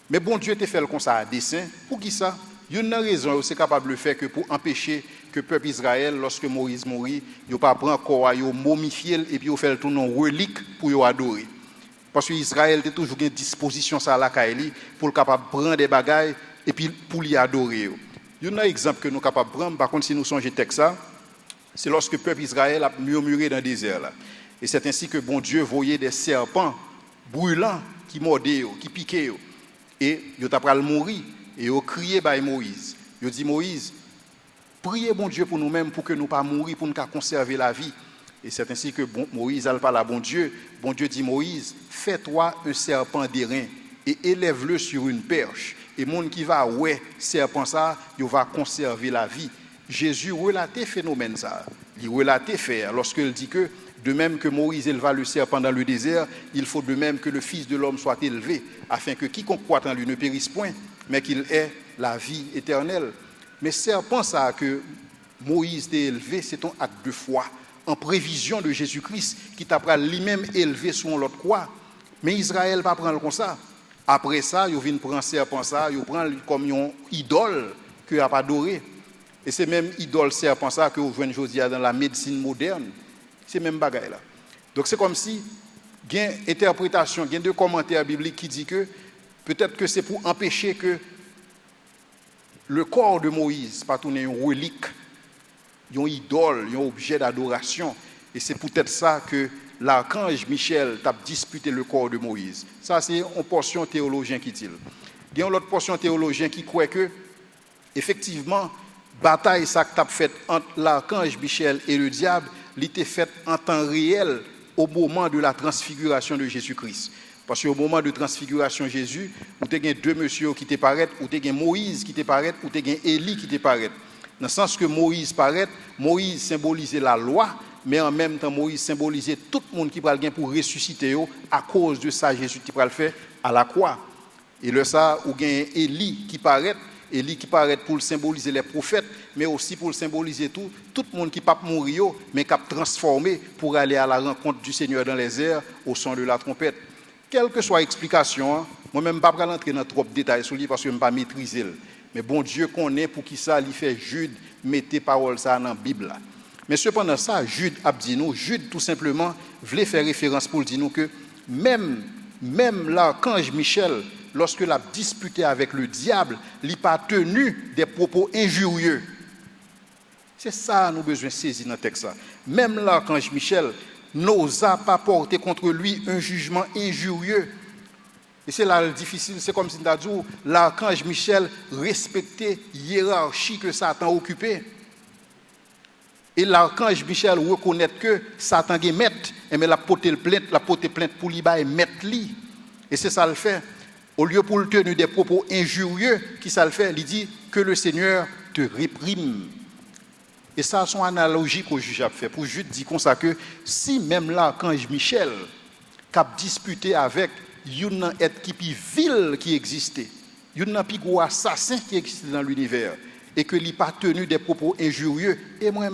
A: Mais bon Dieu était fait comme ça à dessein. Pour qui ça? Il y a une raison, c'est capable de le faire que pour empêcher que le peuple Israël, lorsque Moïse mourit, il ne pas prendre corps, il momifier et puis il fait le tour en relique pour adorer. Parce que Israël a toujours une disposition ça la Kaili pour capable prendre des bagailles et puis pour l'y adorer. Il y a un exemple que nous sommes capables de prendre, par contre si nous songeons texte ça, c'est lorsque le peuple Israël a murmuré dans le désert là. Et c'est ainsi que bon Dieu voyait des serpents brûlants qui mordaient, qui piquaient. Et ils ont mourir et ils ont crié par Moïse. Ils ont dit Moïse, priez bon Dieu pour nous-mêmes pour que nous ne pas mourir, pour nous conserver la vie. Et c'est ainsi que Moïse a parlé à bon Dieu. Bon Dieu dit Moïse, fais-toi un serpent d'airain et élève-le sur une perche. Et le monde qui va ouais serpent ça, il va conserver la vie. Jésus relatait phénomène ça. Il relatait fait lorsqu'il dit que de même que Moïse éleva le serpent dans le désert, il faut de même que le Fils de l'homme soit élevé, afin que quiconque croit en lui ne périsse point, mais qu'il ait la vie éternelle. Mais serpent ça que Moïse t'a élevé, c'est un acte de foi, en prévision de Jésus-Christ, qui t'a lui-même élevé sur l'autre croix. Mais Israël va prendre comme ça. Après ça, il vient prendre serpent ça, il prend comme une idole qu'il a pas adoré. Et c'est même idole serpent ça que vous voyez aujourd'hui dans la médecine moderne. C'est même bagaille là. Donc c'est comme si il y a une interprétation, il y a deux commentaires bibliques qui disent que peut-être que c'est pour empêcher que le corps de Moïse pas tourner une relique, une idole, un objet d'adoration. Et c'est peut-être ça que l'archange Michel t'a disputé le corps de Moïse. Ça c'est une portion théologien qui dit. Il y a une autre portion théologien qui croit que effectivement bataille ça que t'a fait entre l'archange Michel et le diable, l'était faite en temps réel au moment de la transfiguration de Jésus-Christ. Parce qu'au moment de transfiguration de Jésus, où tu as deux messieurs qui te paraissent, où tu as Moïse qui te paraît, où tu as Élie qui te paraît. Dans le sens que Moïse paraît, Moïse symbolisait la loi, mais en même temps Moïse symbolisait tout le monde qui va le pour ressusciter à cause de ça Jésus qui va le faire à la croix. Et le ça où gagne Élie qui paraît pour symboliser les prophètes, mais aussi pour symboliser tout le monde qui ne peut pas mourir, mais qui a transformé pour aller à la rencontre du Seigneur dans les airs au son de la trompette. Quelle que soit l'explication, moi-même je ne vais pas rentrer dans trop de détails sur lui parce que je ne vais pas maîtriser. Mais bon Dieu connaît pour qui ça, il fait Jude, mettez parole ça dans la Bible. Mais cependant ça, Jude a dit nous, Jude tout simplement voulait faire référence pour dire nous que même l'archange Michel, lorsque l'a disputé avec le diable, il n'a pas tenu des propos injurieux. C'est ça nous besoin de saisir dans le texte. Même l'archange Michel n'osa pas porter contre lui un jugement injurieux. Et c'est là le difficile, c'est comme si nous avons dit, l'archange Michel respectait la hiérarchie que Satan occupait. Et l'archange Michel reconnaît que Satan est maître, mais il a porté plainte pour lui et mettre lui. Et c'est ça le fait. Au lieu pour le tenir des propos injurieux, qui ça le fait, il dit que le Seigneur te réprime. Et ça, c'est une analogie qu'au juge a fait. Pour Jude dit comme ça que si même l'archange Michel a disputé avec un être qui plus vil qui existait, un plus gros assassin qui existait dans l'univers, et que il n'a pas tenu des propos injurieux, et moi,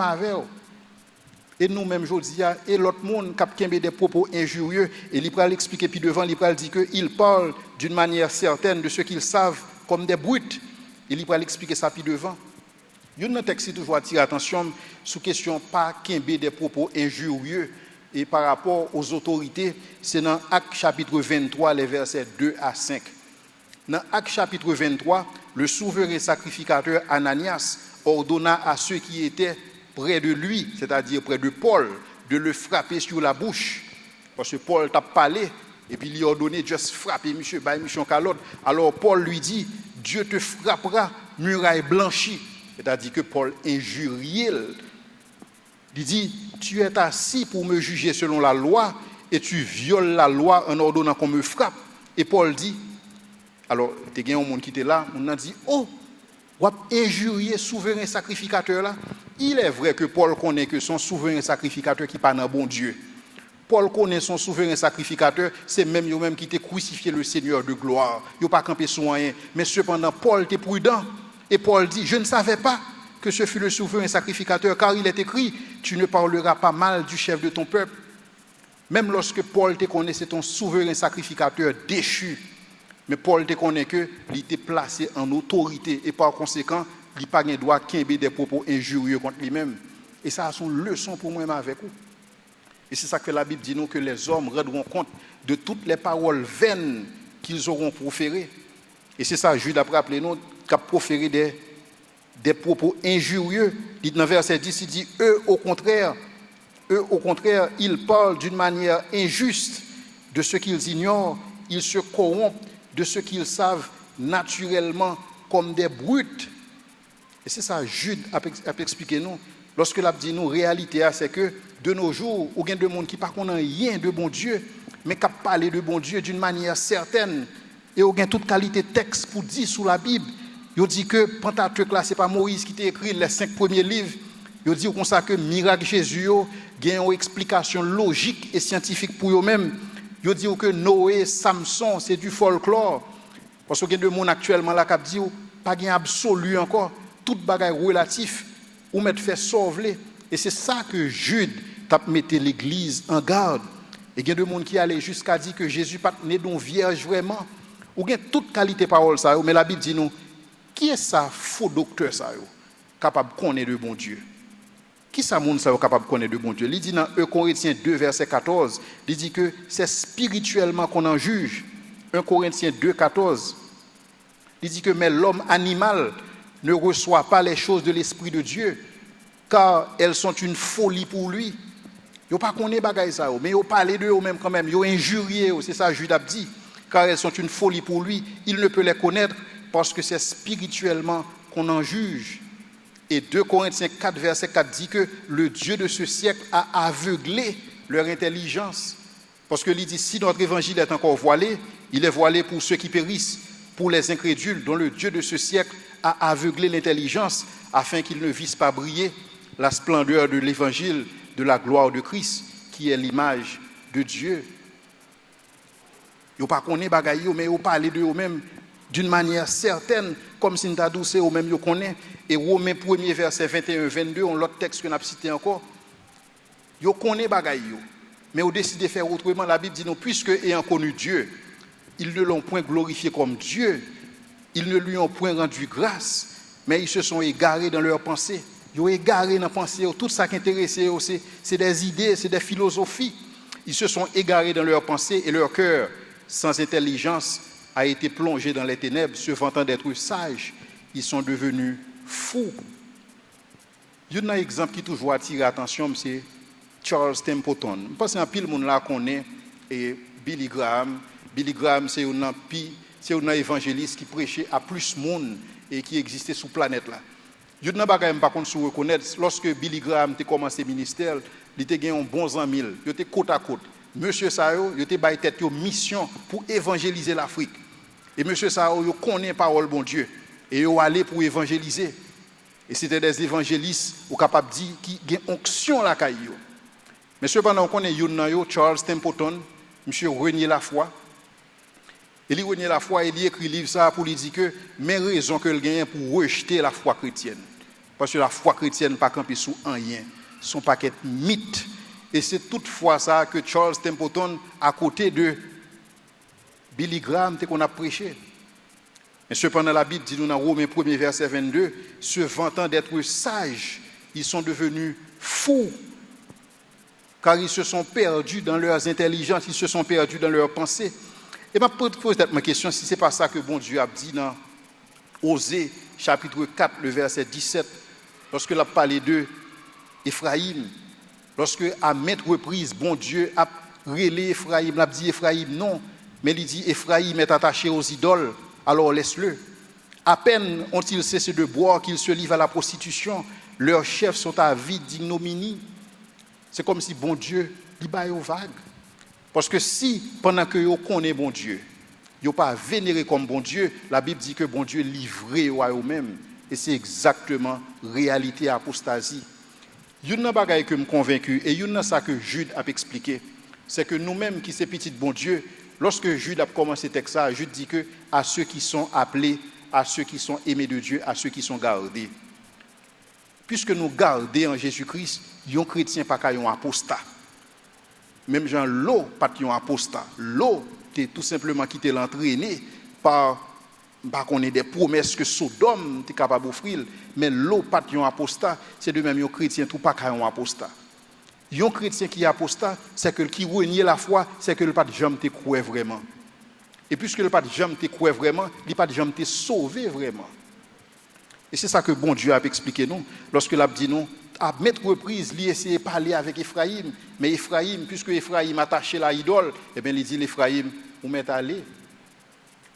A: et nous-mêmes, je dis, et l'autre monde qui a des propos injurieux, et il va l'expliquer puis devant, il va dire qu'il parle d'une manière certaine de ce qu'ils savent comme des brutes. Il va l'expliquer ça puis devant. Il y a un texte qui toujours attire l'attention sur la question pas qu'il y ait des propos injurieux et par rapport aux autorités, c'est dans Actes chapitre 23, les versets 2 à 5. Dans Actes chapitre 23, le souverain sacrificateur Ananias ordonna à ceux qui étaient près de lui, c'est-à-dire près de Paul, de le frapper sur la bouche. Parce que Paul t'a parlé, et puis il lui a ordonné de juste frapper monsieur calotte. Alors Paul lui dit, Dieu te frappera, muraille blanchie. C'est-à-dire que Paul injuriait. Il dit, tu es assis pour me juger selon la loi, et tu violes la loi en ordonnant qu'on me frappe. Et Paul dit, alors, tu as un monde qui était là, on a dit, oh, on a injurié souverain sacrificateur là. Il est vrai que Paul connaît que son souverain sacrificateur qui n'est pas un bon Dieu. Paul connaît son souverain sacrificateur, c'est même eux-mêmes qui t'ont crucifié le Seigneur de gloire. Ils n'ont pas campé sur rien. Mais cependant, Paul était prudent. Et Paul dit, je ne savais pas que ce fut le souverain sacrificateur, car il est écrit, tu ne parleras pas mal du chef de ton peuple. Même lorsque Paul te connaît, c'est ton souverain sacrificateur déchu. Mais Paul te connaît que il était placé en autorité et par conséquent, il n'a pas le droit de des propos injurieux contre lui-même. Et ça a son leçon pour moi-même avec vous. Et c'est ça que la Bible dit nous, que les hommes rendront compte de toutes les paroles vaines qu'ils auront proférées. Et c'est ça, Jude a rappelé nous, qui a proféré des propos injurieux. Il dit dans verset 10, il dit, eux au contraire, ils parlent d'une manière injuste de ce qu'ils ignorent, ils se corrompent de ce qu'ils savent naturellement comme des brutes. Et c'est ça, Jude a expliqué nous. Lorsque l'a dit nous, réalité, c'est que de nos jours, il y a des gens qui ne connaissent rien de bon Dieu, mais qui parlent de bon Dieu d'une manière certaine. Et il y a toute qualité de texte pour dire sous la Bible. Il dit que Pentateuque, là, ce n'est pas Moïse qui t'a écrit les 5 premiers livres. Il dit comme ça que miracle Jésus, il y a une explication logique et scientifique pour eux-mêmes. Il dit que Noé, Samson, c'est du folklore. Parce qu'il y a des gens actuellement là qui disent pas gain absolu encore, tout bagage relatif, ou mettre fait sauver. Et c'est ça que Jude t'a metté l'église en garde. Et il y a des gens qui allaient jusqu'à dire que Jésus pas né d'une vierge vraiment. Ou bien toute qualité parole ça, mais la Bible dit nous, qui est ça faux docteur ça capable de connaître de bon Dieu? Qui ça monde ça capable de connaître de bon Dieu? Il dit dans 1 Corinthiens 2 verset 14, il dit que c'est spirituellement qu'on en juge. 1 Corinthiens 2 14. Il dit que mais l'homme animal ne reçoit pas les choses de l'esprit de Dieu car elles sont une folie pour lui. Yo pas connaît bagaille ça mais yo parler de eux même quand même, yo injurier, c'est ça Jude a dit, car elles sont une folie pour lui, il ne peut les connaître parce que c'est spirituellement qu'on en juge. Et 2 Corinthiens 4 verset 4 dit que le Dieu de ce siècle a aveuglé leur intelligence. Parce que il dit si notre évangile est encore voilé, il est voilé pour ceux qui périssent, pour les incrédules dont le Dieu de ce siècle a aveuglé l'intelligence afin qu'ils ne vissent pas briller la splendeur de l'évangile de la gloire de Christ qui est l'image de Dieu. Yo pas connaît bagaille mais yo parler de eux même d'une manière certaine comme si n'ta douce eux même yo connaît. Et Romains 1er verset 21 22 on l'autre texte que n'a cité encore. Yo connaît bagaille yo mais on décide de faire autrement. La Bible dit non, puisque ayant connu Dieu, ils ne l'ont point glorifié comme Dieu, ils ne lui ont point rendu grâce, mais ils se sont égarés dans leurs pensées. Ils ont égaré dans leurs pensées. Tout ça qui intéresse, c'est des idées, c'est des philosophies. Ils se sont égarés dans leurs pensées et leur cœur, sans intelligence, a été plongé dans les ténèbres, se vantant d'être sages. Ils sont devenus fous. Il y a un exemple qui toujours attire l'attention, c'est Charles Templeton. Je pense qu'un pile monde là connaît et Billy Graham. Billy Graham, c'est un évangéliste qui prêchait à plus de monde et qui existait sur la planète là. Je ne sais pas si vous reconnaissez, lorsque Billy Graham a commencé le ministère, il était un bon ami, il était côte à côte. Monsieur Sao, il était bail tête une mission pour évangéliser l'Afrique. Et monsieur Sao, il connaît la parole bon Dieu et il allait pour évangéliser. Et c'était des évangélistes capables de dire qui ont onction la caillou. Mais cependant, on connaît Charles Templeton, monsieur renier la foi. Il renier la foi et il écrit livre ça pour lui dire que mes raisons que il gagne pour rejeter la foi chrétienne. Parce que la foi chrétienne pas camper sous rien, son paquet mythe. Et c'est toutefois ça que Charles Templeton à côté de Billy Graham qu'on a prêché. Mais cependant la Bible dit nous dans Romains 1er verset 22, se vantant d'être sages, ils sont devenus fous. Car ils se sont perdus dans leurs intelligences, ils se sont perdus dans leurs pensées. Et je pose peut-être ma question, si ce n'est pas ça que bon Dieu a dit dans Osée, chapitre 4, le verset 17, lorsque il a parlé de Ephraïm, lorsque à maintes reprises, bon Dieu a relé Ephraïm, il a dit Ephraïm non, mais il dit Ephraïm est attaché aux idoles, alors laisse-le. À peine ont-ils cessé de boire qu'ils se livrent à la prostitution, leurs chefs sont avides d'ignominie. C'est comme si bon Dieu dit bah aux vagues. Parce que si pendant que vous connaissez bon Dieu, vous n'avez pas vénéré comme bon Dieu, la Bible dit que bon Dieu livré à eux-mêmes. Et c'est exactement la réalité apostasie. Il y a une chose que je suis convaincu, et il y a ça que Jude a expliqué. C'est que nous-mêmes qui sommes petits bon Dieu, lorsque Jude a commencé le texte, Jude dit que à ceux qui sont appelés, à ceux qui sont aimés de Dieu, à ceux qui sont gardés. Puisque nous gardons en Jésus-Christ, un chrétien pas qu'un apostat. Même Jean l'eau pas qu'un apostat. L'eau t'es tout simplement qui t'est l'entraîné par qu'on ait des promesses que Sodome est capable d'offrir, mais l'eau pas qu'un apostat, c'est de même un chrétien tout pas qu'un apostat. Un chrétien qui est apostat, c'est que qui renie la foi, c'est que le pas de jamais te croit vraiment. Et puisque le pas de jamais te croit vraiment, il pas de jamais te sauvé vraiment. Et c'est ça que bon Dieu a expliqué nous lorsque l'a dit nous à maintes reprises, il essayé de parler avec Ephraim, mais Ephraim, puisque Ephraim attaché la idole, eh bien il dit l'Ephraim, vous m'êtes allé.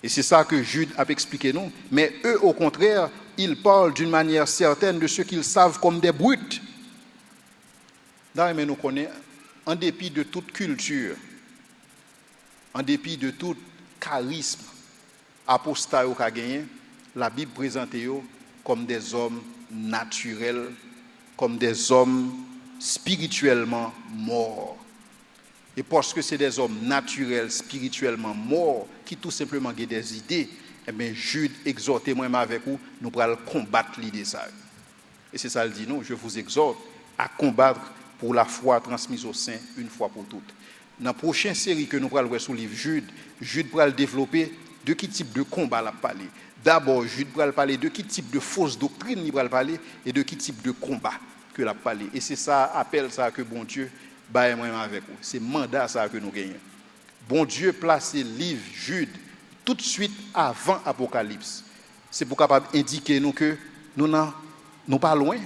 A: Et c'est ça que Jude a expliqué nous. Mais eux, au contraire, ils parlent d'une manière certaine de ce qu'ils savent comme des brutes. Mais nous connaissons, en dépit de toute culture, en dépit de tout charisme apostat qu'a gagné, la Bible présente eux comme des hommes naturels, comme des hommes spirituellement morts. Et parce que c'est des hommes naturels, spirituellement morts, qui tout simplement ont des idées, eh bien, Jude exhorte moi-même avec vous, nous allons combattre l'idée ça. Et c'est ça le dit, non, je vous exhorte à combattre pour la foi transmise au sein une fois pour toutes. Dans la prochaine série que nous allons voir sur le livre Jude va développer de quel type de combat il a parlé. D'abord, Jude va parler de quel type de fausse doctrine il va parler et de quel type de combat que il a parlé. Et c'est ça, appel ça que bon Dieu baille moi avec vous. C'est mandat ça que nous gagnons. Bon Dieu place le livre Jude tout de suite avant Apocalypse. C'est pour capable indiquer nous que nous pas loin.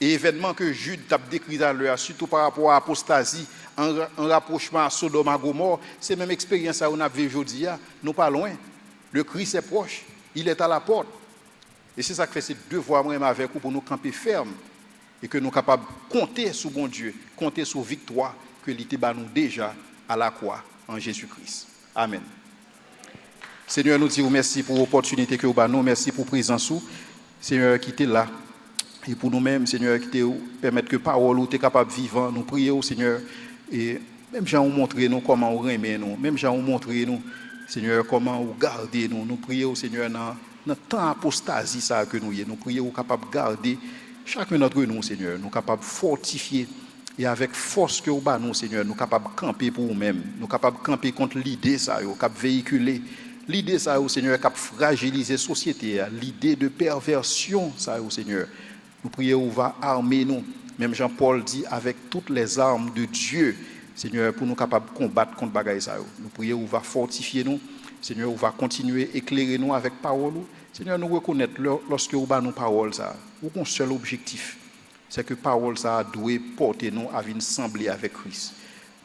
A: Et événement que Jude a décrit dans l'heure, surtout par rapport à l'apostasie, en rapprochement à Sodome et Gomorrhe, c'est la même expérience qu'on a vécu aujourd'hui. Nous pas loin. Le Christ est proche. Il est à la porte. Et c'est ça que fait ces devoirs moi avec vous pour nous camper ferme et que nous sommes capables de compter sur bon Dieu, compter sur victoire que l'ité bat nous déjà à la croix en Jésus-Christ. Amen. Seigneur, nous disons merci pour l'opportunité que vous avez nous, merci pour la présence. Seigneur, qui était là. Et pour nous-mêmes, Seigneur, qui te permettre que parole ou t'es capable de vivre, nous prions, Seigneur, et même gens montrer nous comment on remet nous, même gens montrer nous, Seigneur, comment on garder nous. Nous prions, Seigneur, dans le temps apostasie ça que nous y est. Nous prions capable de garder chacun d'entre nous, Seigneur, nous capables de fortifier et avec force que nous nous, Seigneur, nous capables de camper pour nous-mêmes, nous capables de camper contre l'idée ça, capable véhiculer l'idée ça, Seigneur, capable fragiliser la société, l'idée de perversion ça, Seigneur. Nous prions, va armer nous. Même Jean-Paul dit avec toutes les armes de Dieu, Seigneur, pour nous capables de combattre contre bagaille ça. Nous prions, va fortifier nous. Seigneur, va continuer à éclairer nous avec parole. Seigneur, nous reconnaître lorsque nous avons nos paroles ça, un seul objectif, c'est que parole ça doit porter nous à venir sembler avec Christ.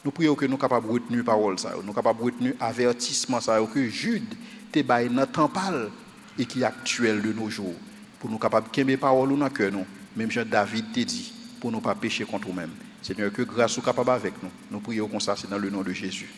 A: Nous prions que nous capables de retenir parole ça, nous capables de retenir avertissement ça que Jude te bail dans temps pâle et qui est actuel de nos jours. Pour nous capables de aimer parole dans cœur nous, même Jean David t'a dit, pour ne pas pécher contre nous-mêmes. Seigneur, que grâce soit capable avec nous. Nous prions comme ça, c'est dans le nom de Jésus.